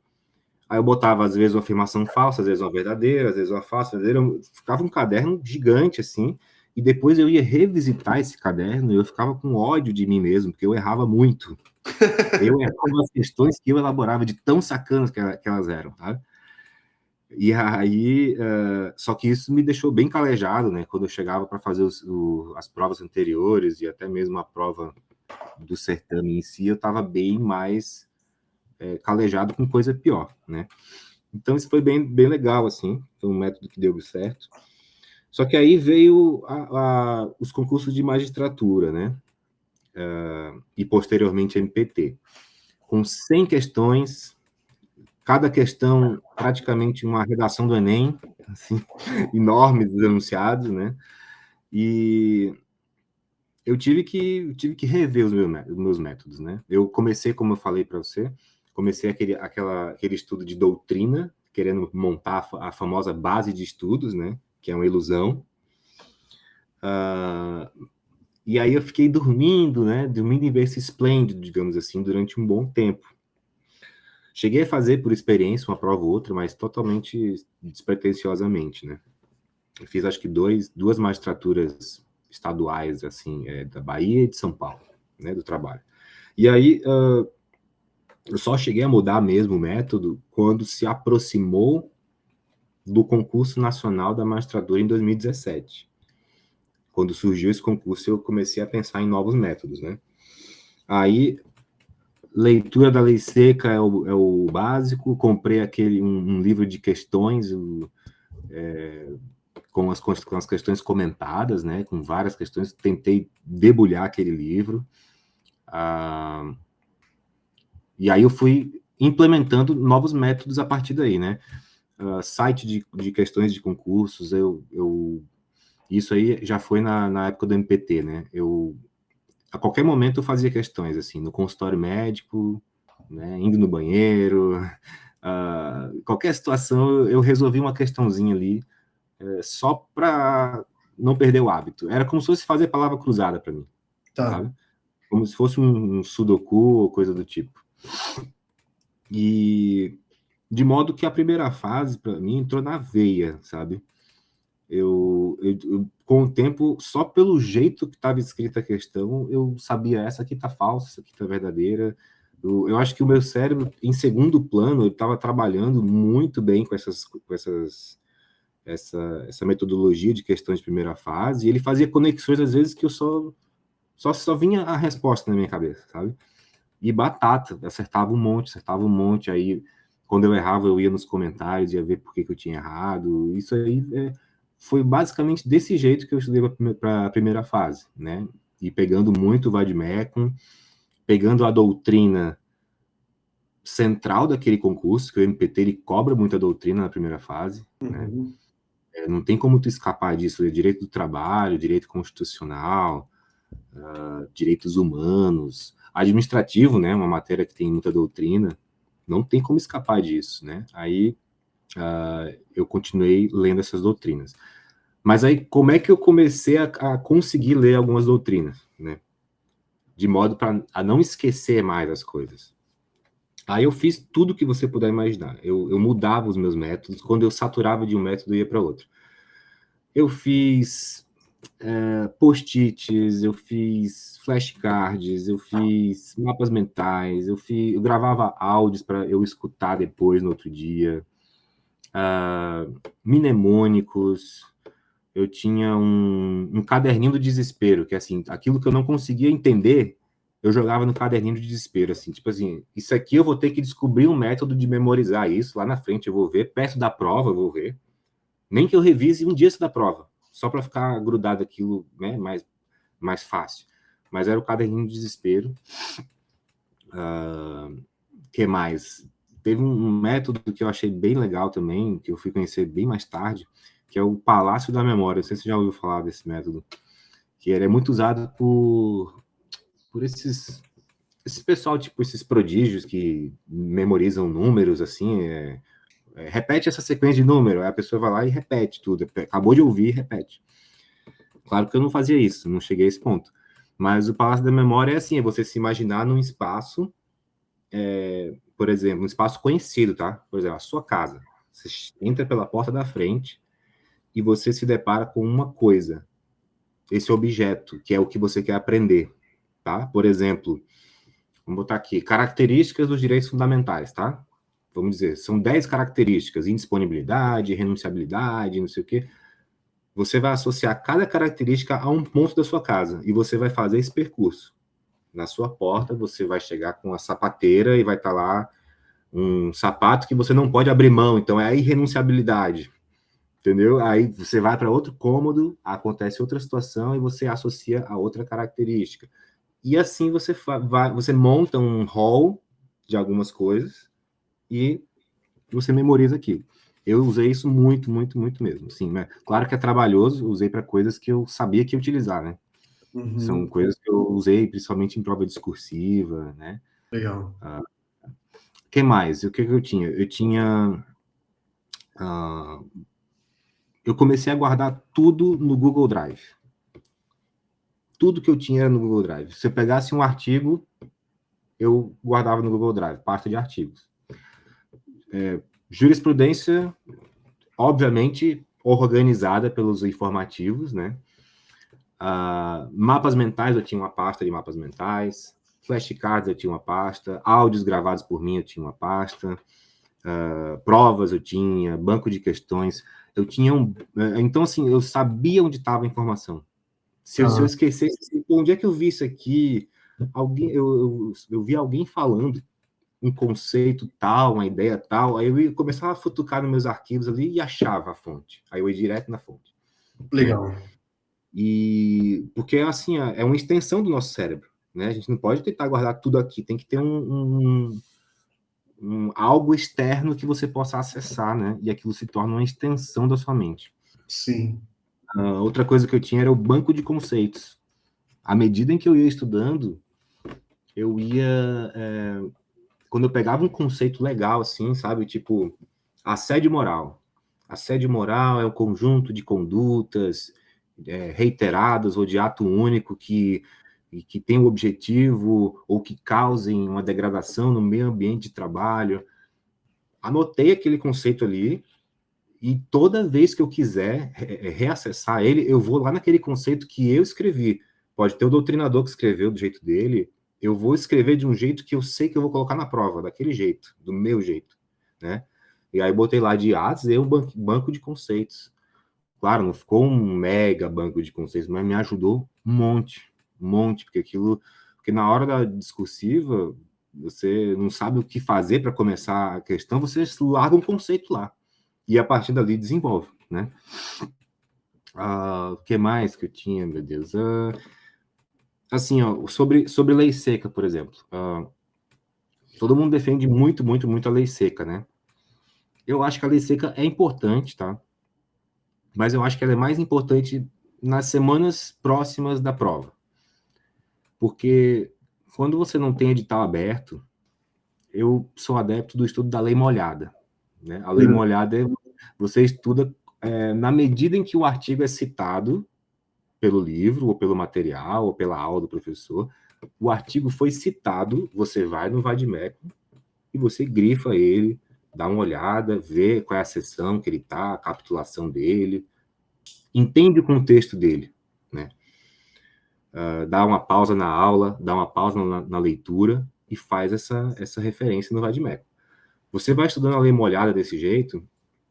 Aí eu botava, às vezes, uma afirmação falsa, às vezes uma verdadeira, às vezes uma falsa, verdadeira. Ficava um caderno gigante, assim, e depois eu ia revisitar esse caderno e eu ficava com ódio de mim mesmo, porque eu errava muito. Eu errava as questões que eu elaborava de tão sacanas que elas eram, sabe? E aí, só que isso me deixou bem calejado, né? Quando eu chegava para fazer as provas anteriores e até mesmo a prova do certame em si, eu estava bem mais calejado com coisa pior, né? Então isso foi bem legal, assim, foi um método que deu certo. Só que aí veio os concursos de magistratura, né? E posteriormente MPT, com 100 questões, cada questão praticamente uma redação do Enem, assim, enormes enunciados, né? E eu tive que rever os meus métodos, né? Eu comecei, como eu falei para você, comecei aquele estudo de doutrina, querendo montar a famosa base de estudos, né? Que é uma ilusão. E aí eu fiquei dormindo, né? Dormindo em berço esplêndido, digamos assim, durante um bom tempo. Cheguei a fazer, por experiência, uma prova ou outra, mas totalmente despretensiosamente, né? Eu fiz, acho que, duas magistraturas estaduais, assim, da Bahia e de São Paulo, né, do trabalho. E aí, eu só cheguei a mudar mesmo o método quando se aproximou do concurso nacional da magistratura em 2017. Quando surgiu esse concurso, eu comecei a pensar em novos métodos, né? Aí, leitura da lei seca é o básico, comprei um livro de questões, com as questões comentadas, né, com várias questões, tentei debulhar aquele livro, e aí eu fui implementando novos métodos a partir daí, né, site de questões de concursos, isso aí já foi na época do MPT, né, a qualquer momento eu fazia questões, assim, no consultório médico, né, indo no banheiro, qualquer situação eu resolvi uma questãozinha ali, só para não perder o hábito. Era como se fosse fazer palavra cruzada para mim, sabe? Como se fosse um sudoku ou coisa do tipo. E de modo que a primeira fase, para mim, entrou na veia, sabe? Com o tempo, só pelo jeito que estava escrita a questão, eu sabia essa aqui está falsa, essa aqui está verdadeira. Eu acho que o meu cérebro, em segundo plano, ele estava trabalhando muito bem com essa metodologia de questões de primeira fase, e ele fazia conexões, às vezes, que eu só vinha a resposta na minha cabeça, sabe? E batata, acertava um monte, aí quando eu errava, eu ia nos comentários, ia ver por que eu tinha errado, isso aí foi basicamente desse jeito que eu estudei para a primeira fase, né? E pegando muito o Vademecum, pegando a doutrina central daquele concurso, que o MPT ele cobra muita doutrina na primeira fase, né? Não tem como tu escapar disso, direito do trabalho, direito constitucional, direitos humanos, administrativo, né, uma matéria que tem muita doutrina, não tem como escapar disso, né? Aí eu continuei lendo essas doutrinas. Mas aí como é que eu comecei a conseguir ler algumas doutrinas, né? De modo a não esquecer mais as coisas. Aí eu fiz tudo que você puder imaginar. Eu mudava os meus métodos. Quando eu saturava de um método, eu ia para outro. Eu fiz post-its, eu fiz flashcards, eu fiz mapas mentais, eu gravava áudios para eu escutar depois, no outro dia. Mnemônicos. Eu tinha um caderninho do desespero, que assim, aquilo que eu não conseguia entender, eu jogava no caderninho do desespero, assim, tipo assim, isso aqui eu vou ter que descobrir um método de memorizar isso, lá na frente eu vou ver, perto da prova eu vou ver, nem que eu revise um dia isso da prova, só para ficar grudado aquilo, né, mais fácil. Mas era o caderninho do desespero. Que mais? Teve um método que eu achei bem legal também, que eu fui conhecer bem mais tarde, que é o Palácio da Memória. Não sei se você já ouviu falar desse método, que ele é muito usado por esse pessoal, tipo esses prodígios que memorizam números, assim, repete essa sequência de número, aí a pessoa vai lá e repete tudo, acabou de ouvir e repete. Claro que eu não fazia isso, não cheguei a esse ponto. Mas o Palácio da Memória é assim, é você se imaginar num espaço, por exemplo, um espaço conhecido, tá? Por exemplo, a sua casa. Você entra pela porta da frente e você se depara com uma coisa, esse objeto, que é o que você quer aprender, tá? Por exemplo, vamos botar aqui, características dos direitos fundamentais, tá? Vamos dizer, são 10 características, indisponibilidade, renunciabilidade, não sei o quê. Você vai associar cada característica a um ponto da sua casa e você vai fazer esse percurso. Na sua porta, você vai chegar com a sapateira e vai estar lá um sapato que você não pode abrir mão, então é a irrenunciabilidade, entendeu? Aí você vai para outro cômodo, acontece outra situação e você associa a outra característica. E assim você monta um hall de algumas coisas e você memoriza aquilo. Eu usei isso muito, muito, muito mesmo. Sim, né? Claro que é trabalhoso, usei para coisas que eu sabia que ia utilizar, né? São coisas que eu usei principalmente em prova discursiva, né? Legal. O que mais? O que eu tinha? Eu tinha... eu comecei a guardar tudo no Google Drive. Tudo que eu tinha era no Google Drive. Se eu pegasse um artigo, eu guardava no Google Drive, pasta de artigos. Jurisprudência, obviamente, organizada pelos informativos, né? Mapas mentais, eu tinha uma pasta de mapas mentais. Flashcards, eu tinha uma pasta. Áudios gravados por mim, eu tinha uma pasta. Provas, eu tinha. Banco de questões. Eu tinha então, assim, eu sabia onde estava a informação. Se eu esquecesse, assim, onde é que eu vi isso aqui? Eu vi alguém falando um conceito tal, uma ideia tal, aí eu começava a futucar nos meus arquivos ali e achava a fonte. Aí eu ia direto na fonte. Legal. Né? E porque assim, é uma extensão do nosso cérebro, né? A gente não pode tentar guardar tudo aqui, tem que ter algo externo que você possa acessar, né? E aquilo se torna uma extensão da sua mente. Sim. Outra coisa que eu tinha era o banco de conceitos. À medida em que eu ia estudando, eu ia quando eu pegava um conceito legal, assim, sabe? Tipo, assédio moral. Assédio moral é um conjunto de condutas reiteradas ou de ato único que tem o objetivo ou que causem uma degradação no meio ambiente de trabalho. Anotei aquele conceito ali e toda vez que eu quiser reacessar ele, eu vou lá naquele conceito que eu escrevi. Pode ter o doutrinador que escreveu do jeito dele, eu vou escrever de um jeito que eu sei que eu vou colocar na prova, daquele jeito, do meu jeito, né? E aí botei lá de atos e um banco de conceitos. Claro, não ficou um mega banco de conceitos, mas me ajudou um monte, porque na hora da discursiva, você não sabe o que fazer para começar a questão, você larga um conceito lá e a partir dali desenvolve, né? O que mais que eu tinha, meu Deus? Assim, ó, sobre lei seca, por exemplo. Todo mundo defende muito, muito, muito a lei seca, né? Eu acho que a lei seca é importante, tá? Mas eu acho que ela é mais importante nas semanas próximas da prova. Porque quando você não tem edital aberto, eu sou adepto do estudo da lei molhada, né? A lei molhada você estuda na medida em que o artigo é citado pelo livro, ou pelo material, ou pela aula do professor, o artigo foi citado, você vai no Vadimeco e você grifa ele, dá uma olhada, vê qual é a seção que ele está, a capitulação dele, entende o contexto dele, né? Dá uma pausa na aula, dá uma pausa na leitura e faz essa referência no Vadimeco. Você vai estudando a lei molhada desse jeito,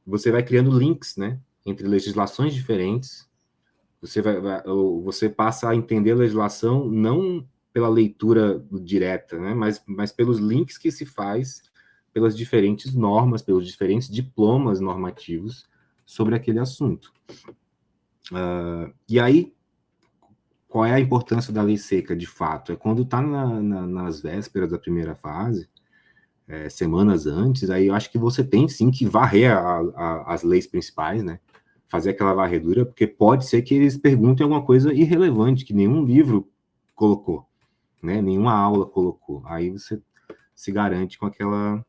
você vai criando links, né, entre legislações diferentes. Você passa a entender a legislação não pela leitura direta, né, mas pelos links que se faz pelas diferentes normas, pelos diferentes diplomas normativos sobre aquele assunto. E aí, qual é a importância da lei seca, de fato? É quando está nas vésperas da primeira fase, semanas antes, aí eu acho que você tem sim que varrer as leis principais, né? Fazer aquela varredura, porque pode ser que eles perguntem alguma coisa irrelevante, que nenhum livro colocou, né? Nenhuma aula colocou. Aí você se garante com aquela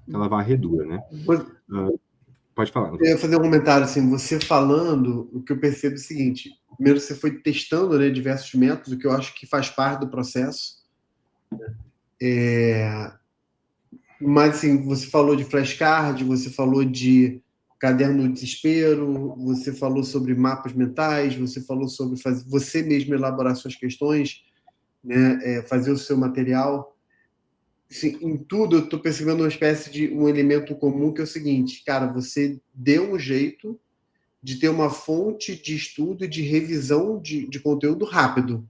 varredura, né? Pode falar. Eu ia fazer um comentário assim, você falando, o que eu percebo é o seguinte: primeiro você foi testando, né, diversos métodos, o que eu acho que faz parte do processo. Mas assim, você falou de flashcard, você falou de caderno do desespero, você falou sobre mapas mentais, você falou sobre fazer, você mesmo elaborar suas questões, né? Fazer o seu material. Assim, em tudo, eu estou percebendo uma espécie de um elemento comum que é o seguinte, cara, você deu um jeito de ter uma fonte de estudo e de revisão de conteúdo rápido,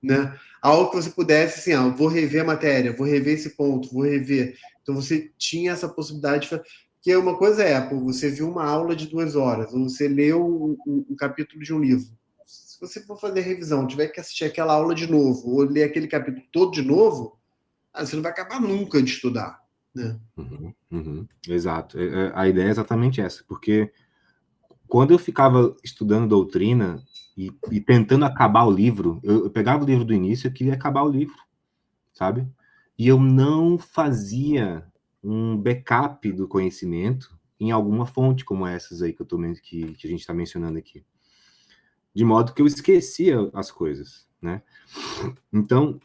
né? Algo que você pudesse, assim, vou rever a matéria, vou rever esse ponto, vou rever. Então você tinha essa possibilidade de que uma coisa é, pô, você viu uma aula de 2 horas, ou você leu um capítulo de um livro. Se você for fazer revisão, tiver que assistir aquela aula de novo, ou ler aquele capítulo todo de novo, você não vai acabar nunca de estudar, né? Uhum, exato. A ideia é exatamente essa, porque quando eu ficava estudando doutrina e tentando acabar o livro, eu pegava o livro do início e eu queria acabar o livro, sabe? E eu não fazia um backup do conhecimento em alguma fonte como essas aí que a gente está mencionando aqui. De modo que eu esquecia as coisas, né? Então,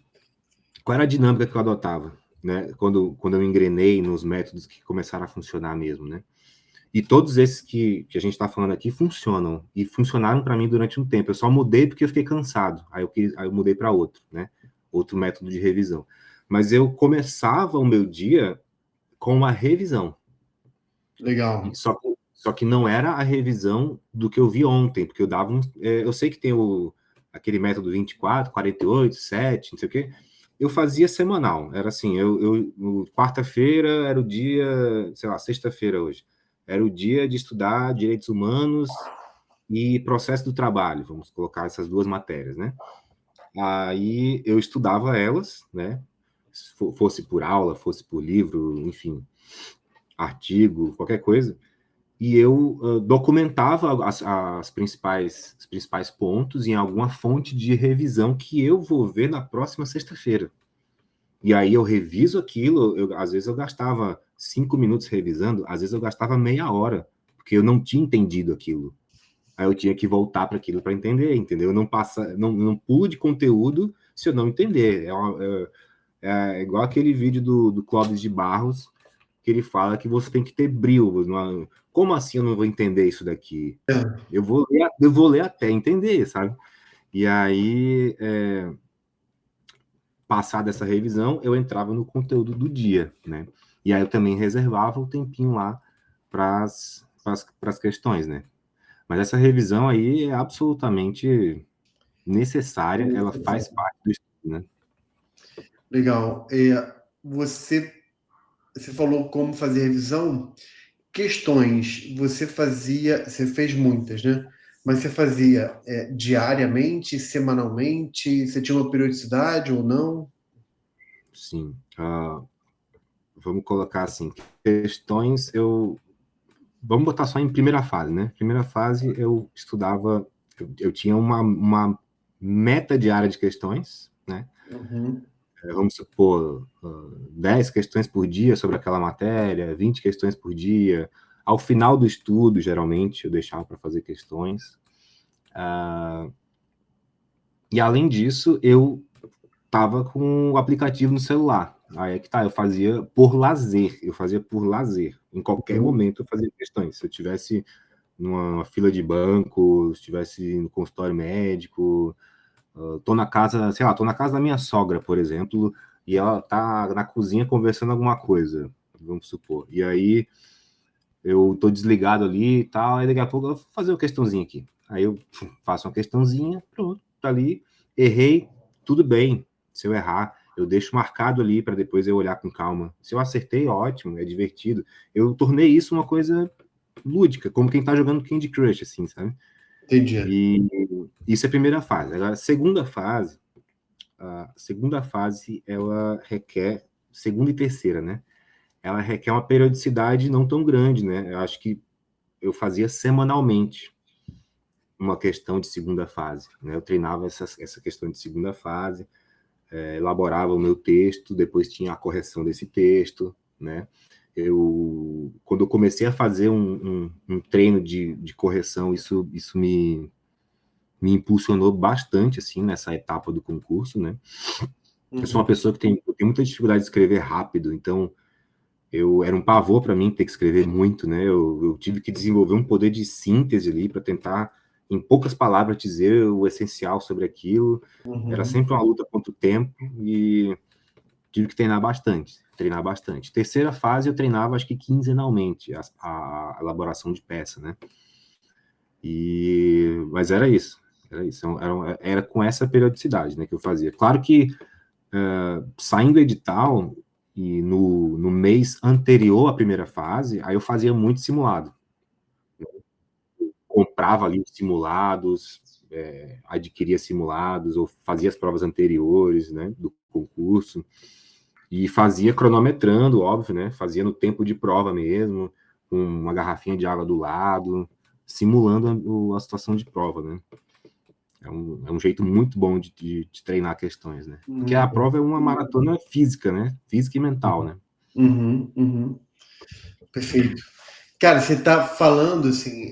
qual era a dinâmica que eu adotava, né? Quando eu engrenei nos métodos que começaram a funcionar mesmo, né? E todos esses que a gente está falando aqui funcionam. E funcionaram para mim durante um tempo. Eu só mudei porque eu fiquei cansado. Aí eu mudei para outro, né? Outro método de revisão. Mas eu começava o meu dia com uma revisão. Legal. Só que não era a revisão do que eu vi ontem, porque eu dava um. Eu sei que tem aquele método 24, 48, 7, não sei o quê. Eu fazia semanal. Era assim, quarta-feira era o dia, sei lá, sexta-feira hoje. Era o dia de estudar direitos humanos e processo do trabalho, vamos colocar essas duas matérias, né? Aí eu estudava elas, né? Fosse por aula, fosse por livro, enfim, artigo, qualquer coisa. E eu documentava os principais pontos em alguma fonte de revisão que eu vou ver na próxima sexta-feira. E aí eu reviso aquilo, às vezes eu gastava 5 minutos revisando, às vezes eu gastava meia hora, porque eu não tinha entendido aquilo. Aí eu tinha que voltar para aquilo para entender, entendeu? Eu não pude conteúdo se eu não entender. É igual aquele vídeo do Clóvis de Barros, que ele fala que você tem que ter brilho. Como assim eu não vou entender isso daqui? Eu vou ler até entender, sabe? E aí, passada essa revisão, eu entrava no conteúdo do dia, né? E aí eu também reservava o tempinho lá para as questões, né? Mas essa revisão aí é absolutamente necessária, ela faz parte do estudo, né? Legal. Você falou como fazer revisão. Questões, você fez muitas, né? Mas você fazia diariamente, semanalmente? Você tinha uma periodicidade ou não? Sim. Vamos colocar assim, questões vamos botar só em primeira fase, né? Primeira fase eu estudava, eu tinha uma meta diária de questões, né? Uhum. Vamos supor, 10 questões por dia sobre aquela matéria, 20 questões por dia. Ao final do estudo, geralmente, eu deixava para fazer questões. E além disso, eu estava com o aplicativo no celular. Aí é que tá, eu fazia por lazer. Em qualquer Uhum. momento eu fazia questões. Se eu tivesse numa fila de banco, se estivesse no consultório médico, tô na casa, sei lá, tô na casa da minha sogra, por exemplo, e ela tá na cozinha conversando alguma coisa, vamos supor. E aí eu tô desligado ali e tal, aí daqui a pouco eu vou fazer uma questãozinha aqui. Aí eu faço uma questãozinha, pronto, tá ali, errei, tudo bem. Se eu errar, eu deixo marcado ali para depois eu olhar com calma. Se eu acertei, ótimo, é divertido. Eu tornei isso uma coisa lúdica, como quem tá jogando Candy Crush, assim, sabe? Entendi. E isso é a primeira fase. Agora, a segunda fase, ela requer, segunda e terceira, né? Ela requer uma periodicidade não tão grande, né? Eu acho que eu fazia semanalmente uma questão de segunda fase, né? Eu treinava essa questão de segunda fase, elaborava o meu texto, depois tinha a correção desse texto, né? Quando eu comecei a fazer um treino de correção, isso me impulsionou bastante, assim, nessa etapa do concurso, né? Eu sou uma Uhum. pessoa que tem muita dificuldade de escrever rápido, então Era um pavor para mim ter que escrever muito, né? Eu tive que desenvolver um poder de síntese ali para tentar, em poucas palavras, dizer o essencial sobre aquilo. Era Uhum. sempre uma luta contra o tempo e tive que treinar bastante, treinar bastante. Terceira fase eu treinava acho que quinzenalmente a elaboração de peça, né? Mas era isso, era com essa periodicidade, né, que eu fazia. Claro que saindo do edital e no mês anterior à primeira fase, aí eu fazia muito simulado. Comprava ali os simulados, adquiria simulados, ou fazia as provas anteriores, né, do concurso, e fazia cronometrando, óbvio, né, fazia no tempo de prova mesmo, com uma garrafinha de água do lado, simulando a situação de prova, né. É um jeito muito bom de treinar questões, né? Porque Muito a bom. prova é uma maratona física, né? Física e mental, né? Uhum, uhum. Perfeito. Cara, você tá falando assim,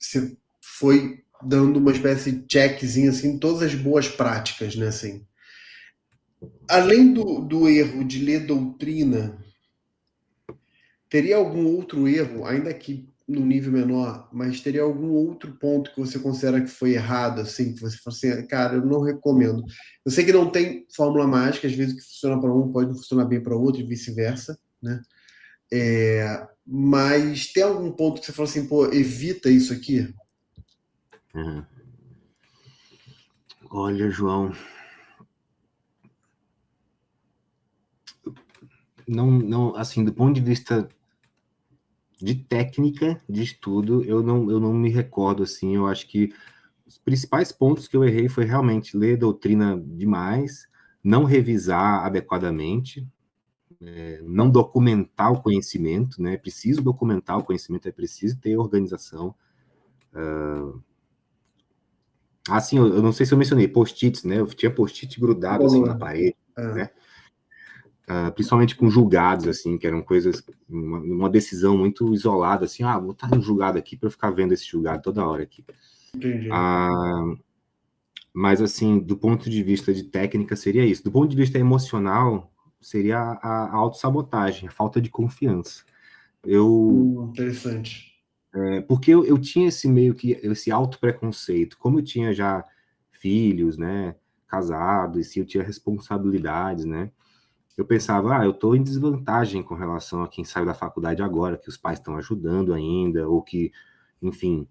você foi dando uma espécie de checkzinho assim, em todas as boas práticas, né? Assim, além do erro de ler doutrina, teria algum outro erro, ainda que no nível menor, mas teria algum outro ponto que você considera que foi errado, assim, que você fala assim, cara, eu não recomendo. Eu sei que não tem fórmula mágica, às vezes o que funciona para um pode não funcionar bem para outro e vice-versa, né? Mas tem algum ponto que você fala assim, pô, evita isso aqui? Uhum. Olha, João, não, assim, do ponto de vista de técnica de estudo, eu não me recordo, assim, eu acho que os principais pontos que eu errei foi realmente ler doutrina demais, não revisar adequadamente, não documentar o conhecimento, né? É preciso documentar o conhecimento, é preciso ter organização. Assim, eu não sei se eu mencionei, post-its, né? Eu tinha post-it grudado, assim, na Falou. parede, É, né? Principalmente com julgados, assim, que eram coisas, uma decisão muito isolada, assim, vou estar no julgado aqui para eu ficar vendo esse julgado toda hora aqui. entendi. Ah, mas, assim, do ponto de vista de técnica, seria isso. Do ponto de vista emocional, seria a autossabotagem, a falta de confiança. Interessante. Porque eu tinha esse meio que, esse auto-preconceito, como eu tinha já filhos, né, casado, e se eu tinha responsabilidades, né, eu pensava, eu estou em desvantagem com relação a quem saiu da faculdade agora, que os pais estão ajudando ainda, ou que, enfim,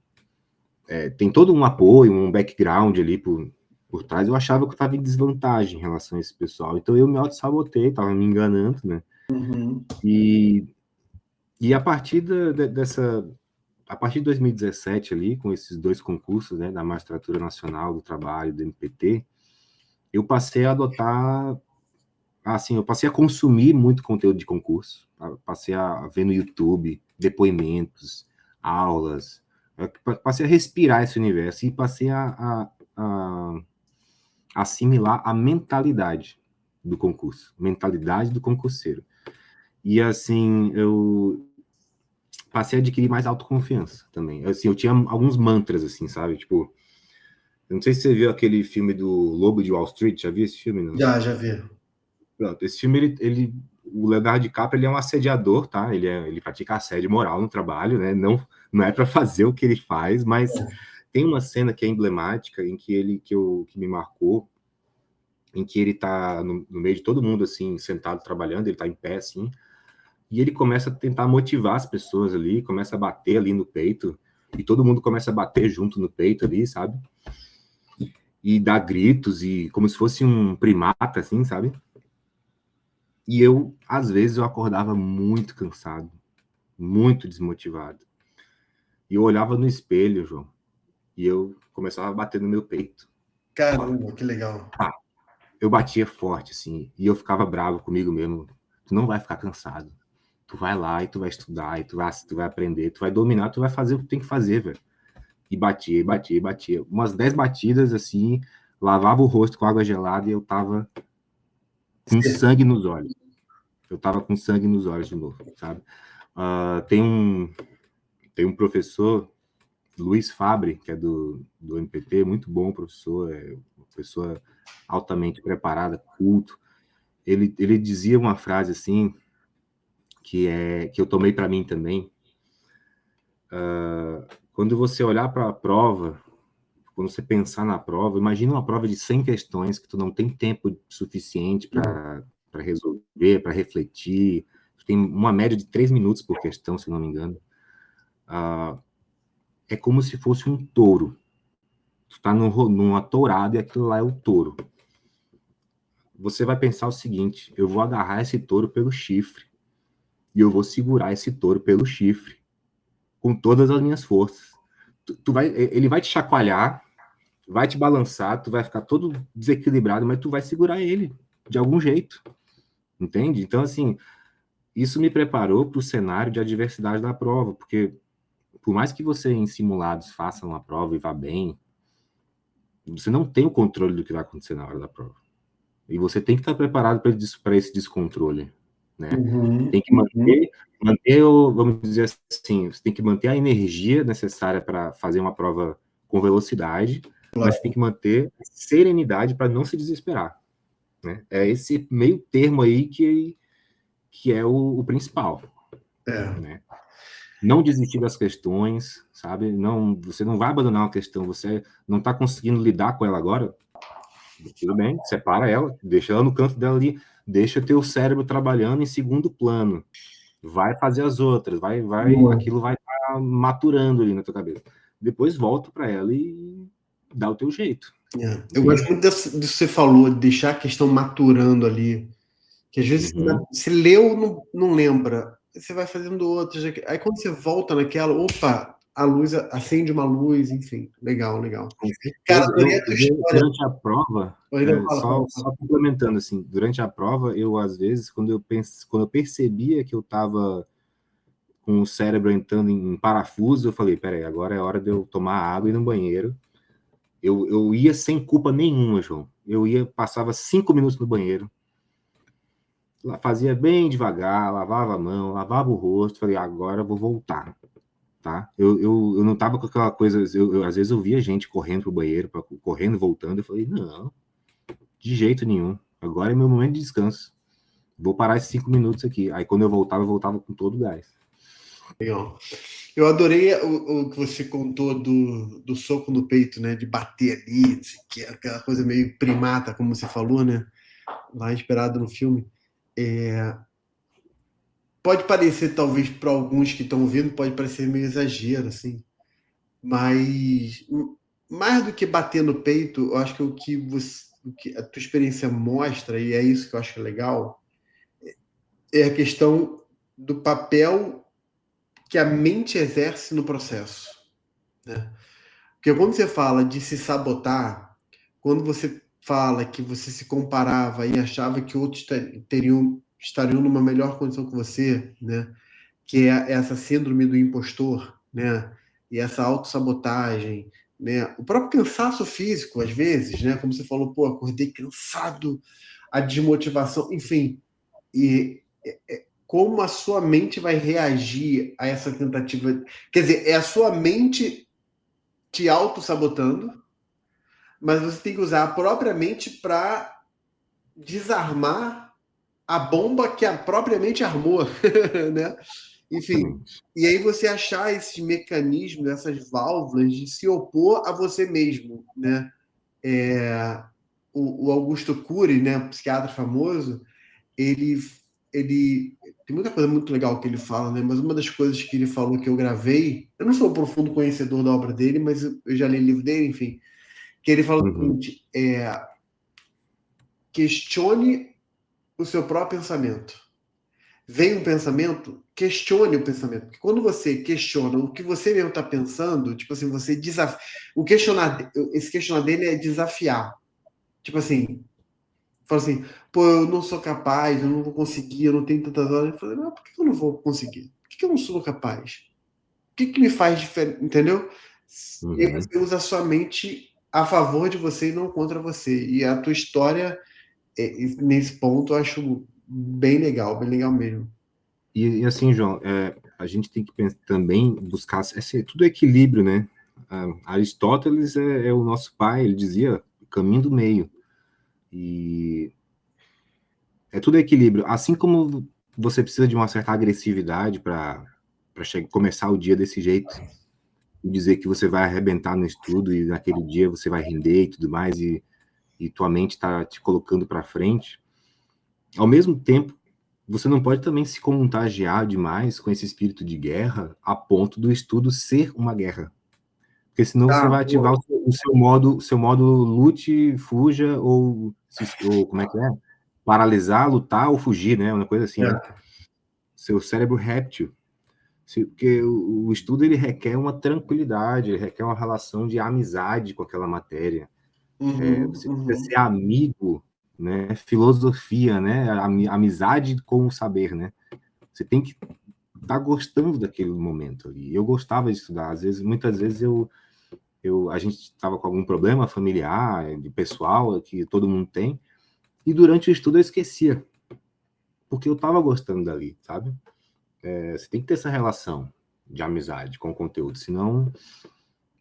tem todo um apoio, um background ali por trás. Eu achava que eu estava em desvantagem em relação a esse pessoal. Então eu me auto-sabotei, estava me enganando, né? Uhum. E, e a partir dessa. A partir de 2017 ali, com esses dois concursos, né, da Magistratura Nacional do Trabalho, do MPT, eu passei a adotar, assim, eu passei a consumir muito conteúdo de concurso, passei a ver no YouTube depoimentos, aulas, passei a respirar esse universo e passei a assimilar a mentalidade do concurseiro. E assim, eu passei a adquirir mais autoconfiança também. Assim, eu tinha alguns mantras, assim, sabe? Tipo, eu não sei se você viu aquele filme do Lobo de Wall Street, já viu esse filme, não? Já vi. Pronto, esse filme, o Leonardo DiCaprio, ele é um assediador, tá? Ele pratica assédio moral no trabalho, né? Não é para fazer o que ele faz, mas tem uma cena que é emblemática, em que que me marcou, em que ele tá no meio de todo mundo, assim, sentado trabalhando, ele tá em pé, assim, e ele começa a tentar motivar as pessoas ali, começa a bater ali no peito, e todo mundo começa a bater junto no peito ali, sabe? E dar gritos, e como se fosse um primata, assim, sabe? E eu, às vezes, eu acordava muito cansado, muito desmotivado. E eu olhava no espelho, João, e eu começava a bater no meu peito. Caramba, que legal. Eu batia forte, assim, e eu ficava bravo comigo mesmo. Tu não vai ficar cansado. Tu vai lá e tu vai estudar, e tu vai aprender, tu vai dominar, tu vai fazer o que tem que fazer, velho. E batia, e batia, e batia. Umas 10 batidas, assim, lavava o rosto com água gelada e eu tava com sangue nos olhos. Eu tava com sangue nos olhos de novo, sabe? Tem um professor, Luiz Fabre, que é do MPT, muito bom professor, uma pessoa altamente preparada, culto. Ele dizia uma frase assim, que eu tomei para mim também. Quando você olhar para a prova, quando você pensar na prova, imagina uma prova de 100 questões que tu não tem tempo suficiente para resolver, para refletir. Tu tem uma média de 3 minutos por questão, se não me engano. É como se fosse um touro. Tu tá numa tourada e aquilo lá é o touro. Você vai pensar o seguinte: eu vou agarrar esse touro pelo chifre e eu vou segurar esse touro pelo chifre com todas as minhas forças. Ele vai te chacoalhar, vai te balançar, tu vai ficar todo desequilibrado, mas tu vai segurar ele de algum jeito, entende? Então, assim, isso me preparou para o cenário de adversidade da prova, porque por mais que você em simulados faça uma prova e vá bem, você não tem o controle do que vai acontecer na hora da prova. E você tem que estar preparado para esse descontrole, né? Tem que manter, vamos dizer assim, você tem que manter a energia necessária para fazer uma prova com velocidade, mas você tem que manter serenidade para não se desesperar, né? É esse meio termo aí que é o principal, né? Não desistir das questões, sabe? Não, você não vai abandonar uma questão, você não está conseguindo lidar com ela agora, tudo bem, separa ela, deixa ela no canto dela ali, deixa teu cérebro trabalhando em segundo plano, vai fazer as outras, aquilo vai estar maturando ali na tua cabeça. Depois volta para ela e dá o teu jeito. Eu gosto muito disso que você falou, de deixar a questão maturando ali. Que às vezes você leu, não lembra. Você vai fazendo outras. Aí quando você volta naquela, opa, a luz acende uma luz, enfim. Legal, legal. Cara, adorei a tua história. Durante a prova, só complementando assim, durante a prova, eu às vezes, quando eu percebia que eu estava com o cérebro entrando em parafuso, eu falei, peraí, agora é hora de eu tomar água e ir no banheiro. Eu ia sem culpa nenhuma, João. Passava 5 minutos no banheiro, fazia bem devagar, lavava a mão, lavava o rosto, falei, agora eu vou voltar, tá? Eu não tava com aquela coisa, às vezes eu via gente correndo pro banheiro, correndo, voltando, eu falei, não, de jeito nenhum, agora é meu momento de descanso, vou parar esses 5 minutos aqui. Aí quando eu voltava com todo o gás. Legal. Eu adorei o que você contou do soco no peito, né? De bater ali, que é aquela coisa meio primata, como você falou, né? Lá inspirado no filme. Pode parecer, talvez, para alguns que estão vendo, pode parecer meio exagero, assim. Mas mais do que bater no peito, eu acho que o que a tua experiência mostra, e é isso que eu acho legal, é a questão do papel que a mente exerce no processo, né? Porque quando você fala de se sabotar, quando você fala que você se comparava e achava que outros estariam numa melhor condição que você, né? Que é essa síndrome do impostor, né? E essa autossabotagem, né? O próprio cansaço físico, às vezes, né? Como você falou, pô, acordei cansado, a desmotivação, enfim. E como a sua mente vai reagir a essa tentativa? Quer dizer, é a sua mente te auto-sabotando, mas você tem que usar a própria mente para desarmar a bomba que a própria mente armou, né? Enfim, e aí você achar esses mecanismos, essas válvulas de se opor a você mesmo, né? O Augusto Cury, né, psiquiatra famoso, ele, ele tem muita coisa muito legal que ele fala, né? Mas uma das coisas que ele falou que eu gravei, eu não sou um profundo conhecedor da obra dele, mas eu já li o livro dele, enfim, que ele fala o seguinte: questione o seu próprio pensamento. Vem um pensamento, questione o pensamento. Porque quando você questiona o que você mesmo está pensando, tipo assim, você desafia. Esse questionar dele é desafiar. Tipo assim, fala assim, pô, eu não sou capaz, eu não vou conseguir, eu não tenho tantas horas. Eu falei, não, por que eu não vou conseguir? Por que eu não sou capaz? O que me faz diferente? Entendeu? E aí você usa a sua mente a favor de você e não contra você. E a tua história, nesse ponto, eu acho bem legal mesmo. E assim, João, a gente tem que também buscar tudo equilíbrio, né? Aristóteles é o nosso pai, ele dizia caminho do meio. E é tudo equilíbrio. Assim como você precisa de uma certa agressividade para começar o dia desse jeito e dizer que você vai arrebentar no estudo e naquele dia você vai render e tudo mais e tua mente está te colocando para frente. Ao mesmo tempo, você não pode também se contagiar demais com esse espírito de guerra a ponto do estudo ser uma guerra. Porque senão você vai ativar o seu modo lute, fuja, ou como é que é? Paralisar, lutar ou fugir, né? Uma coisa assim, né? Seu cérebro réptil. Porque o estudo ele requer uma tranquilidade, ele requer uma relação de amizade com aquela matéria. Você precisa ser amigo, né? Filosofia, né? Amizade com o saber, né? Você tem que estar gostando daquele momento ali. Eu gostava de estudar, às vezes, muitas vezes a gente estava com algum problema familiar, de pessoal, que todo mundo tem, e durante o estudo eu esquecia, porque eu estava gostando dali, sabe? Você tem que ter essa relação de amizade com o conteúdo, senão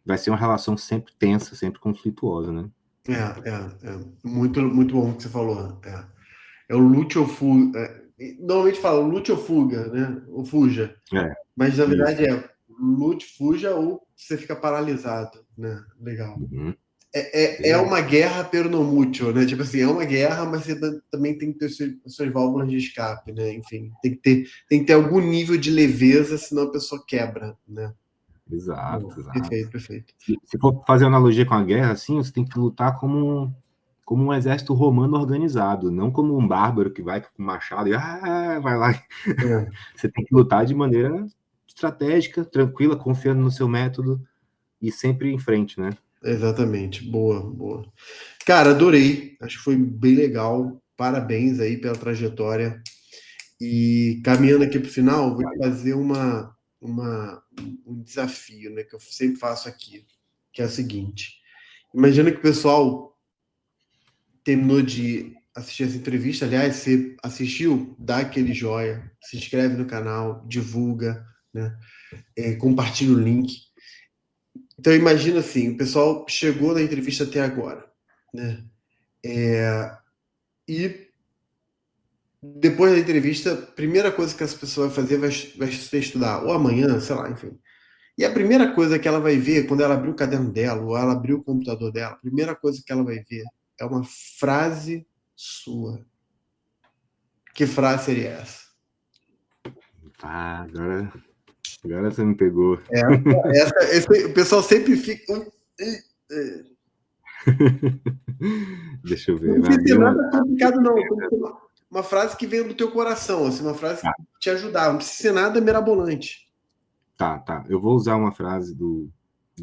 vai ser uma relação sempre tensa, sempre conflituosa, né? Muito, muito bom o que você falou. É o lute ou fuga. Normalmente fala lute ou fuga, né? Ou fuja. Mas na verdade Isso. lute, fuja ou você fica paralisado, né? Legal. Uhum. É uma guerra pero no mucho, né? Tipo assim, é uma guerra, mas você também tem que ter suas válvulas de escape, né? Enfim, tem que ter algum nível de leveza, senão a pessoa quebra, né? Exato, Bom, exato. perfeito, perfeito. Se for fazer analogia com a guerra, assim, você tem que lutar como um exército romano organizado, não como um bárbaro que vai com o machado e vai lá. Você tem que lutar de maneira estratégica, tranquila, confiando no seu método e sempre em frente, né? Exatamente. Boa, boa. Cara, adorei. Acho que foi bem legal. Parabéns aí pela trajetória. E caminhando aqui para o final, vou te fazer um desafio, né? Que eu sempre faço aqui, que é o seguinte. Imagina que o pessoal terminou de assistir essa entrevista. Aliás, você assistiu, dá aquele joia, se inscreve no canal, divulga, né? Compartilha o link. Então imagina assim, o pessoal chegou na entrevista até agora, né? E depois da entrevista, a primeira coisa que essa pessoa vai fazer vai ser estudar, ou amanhã, sei lá, enfim. E a primeira coisa que ela vai ver quando ela abrir o caderno dela, ou ela abrir o computador dela, a primeira coisa que ela vai ver é uma frase sua. Que frase seria essa? Agora você me pegou. O pessoal sempre fica. Deixa eu Não ver. precisa ser Abri uma. nada complicado, não. Tem que ser uma frase que venha do teu coração, assim, uma frase que te ajudar. Não precisa ser nada mirabolante. Tá. Eu vou usar uma frase do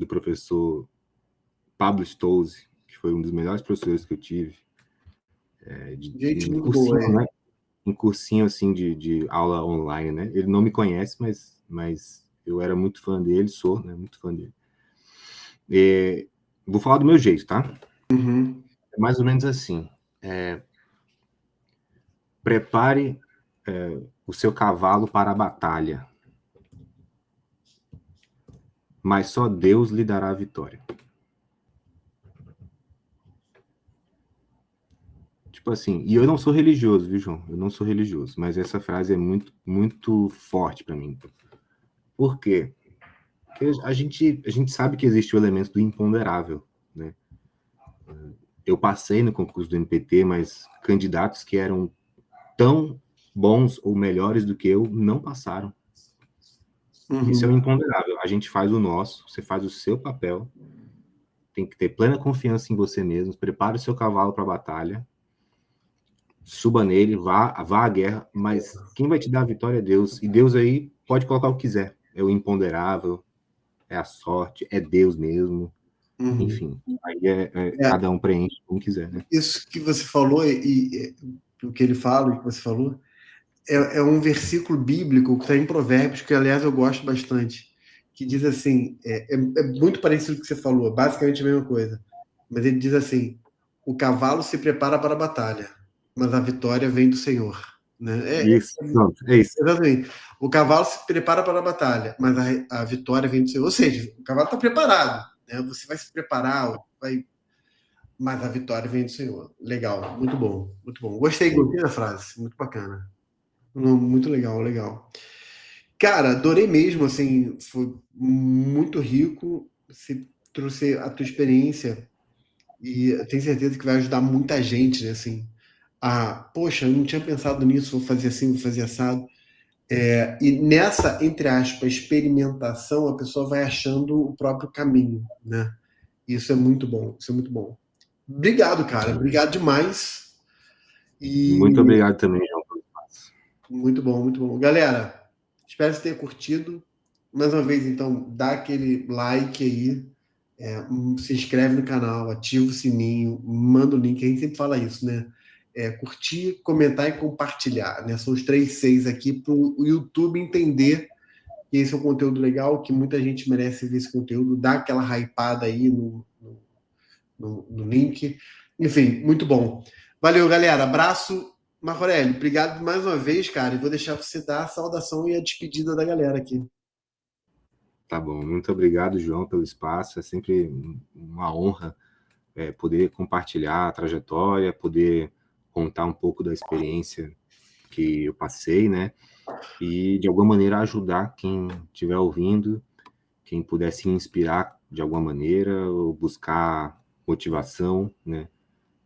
professor Pablo Stolze, que foi um dos melhores professores que eu tive, Gente em muito boa, cursinho, né? Um cursinho assim de aula online, né? Ele não me conhece, mas eu era muito fã dele, sou, né? Muito fã dele. Vou falar do meu jeito, tá? Uhum. É mais ou menos assim. Prepare o seu cavalo para a batalha, mas só Deus lhe dará a vitória. Tipo assim, e eu não sou religioso, viu, João? Eu não sou religioso, mas essa frase é muito, muito forte para mim. Por quê? Porque a gente sabe que existe o elemento do imponderável, né? Eu passei no concurso do MPT, mas candidatos que eram tão bons ou melhores do que eu não passaram. Isso é o Uhum. imponderável. A gente faz o nosso, você faz o seu papel, tem que ter plena confiança em você mesmo, prepare o seu cavalo para a batalha, suba nele, vá à guerra, mas quem vai te dar a vitória é Deus. E Deus aí pode colocar o que quiser. É o imponderável, é a sorte, é Deus mesmo. Uhum. Enfim, aí É, cada um preenche como quiser, né? isso que você falou o que ele fala, o que você falou, é um versículo bíblico que está em Provérbios, que aliás eu gosto bastante, que diz assim, é muito parecido com o que você falou, é basicamente a mesma coisa, mas ele diz assim, o cavalo se prepara para a batalha, mas a vitória vem do Senhor. Né? Isso, pronto, é isso. Exatamente. O cavalo se prepara para a batalha, mas a vitória vem do Senhor. Ou seja, o cavalo está preparado. Né? Você vai se preparar, mas a vitória vem do Senhor. Legal, muito bom, muito bom. Gostei da frase, muito bacana. Muito legal, legal. Cara, adorei mesmo, assim, foi muito rico. Você trouxe a tua experiência e eu tenho certeza que vai ajudar muita gente, né, assim. Poxa, eu não tinha pensado nisso, vou fazer assim, vou fazer assado. E nessa, entre aspas, experimentação, a pessoa vai achando o próprio caminho, né? Isso é muito bom, isso é muito bom. Obrigado, cara. Obrigado demais. Muito E obrigado também, João, pelo espaço. muito bom, muito bom. Galera, espero que você tenha curtido. Mais uma vez, então, dá aquele like aí, se inscreve no canal, ativa o sininho, manda o link. A gente sempre fala isso, né? Curtir, comentar e compartilhar, né? São os 3 Cs aqui para o YouTube entender que esse é um conteúdo legal, que muita gente merece ver esse conteúdo. Dá aquela hypada aí no link. Enfim, muito bom. Valeu, galera. Abraço. Marco Aurélio, obrigado mais uma vez, cara. E vou deixar você dar a saudação e a despedida da galera aqui. Tá bom, muito obrigado, João, pelo espaço. É sempre uma honra poder compartilhar a trajetória, poder contar um pouco da experiência que eu passei, né? E de alguma maneira ajudar quem estiver ouvindo, quem puder se inspirar de alguma maneira, ou buscar motivação, né?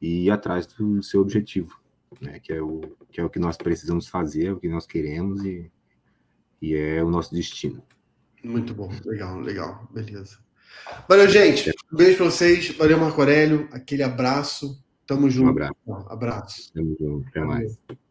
E ir atrás do seu objetivo, né? Que é o que nós precisamos fazer, é o que nós queremos e é o nosso destino. Muito bom. Legal, legal. Beleza. Valeu, gente. Um beijo pra vocês. Valeu, Marco Aurélio. Aquele abraço. Tamo Um junto. abraço. Abraço. Tamo junto. Até mais. Valeu.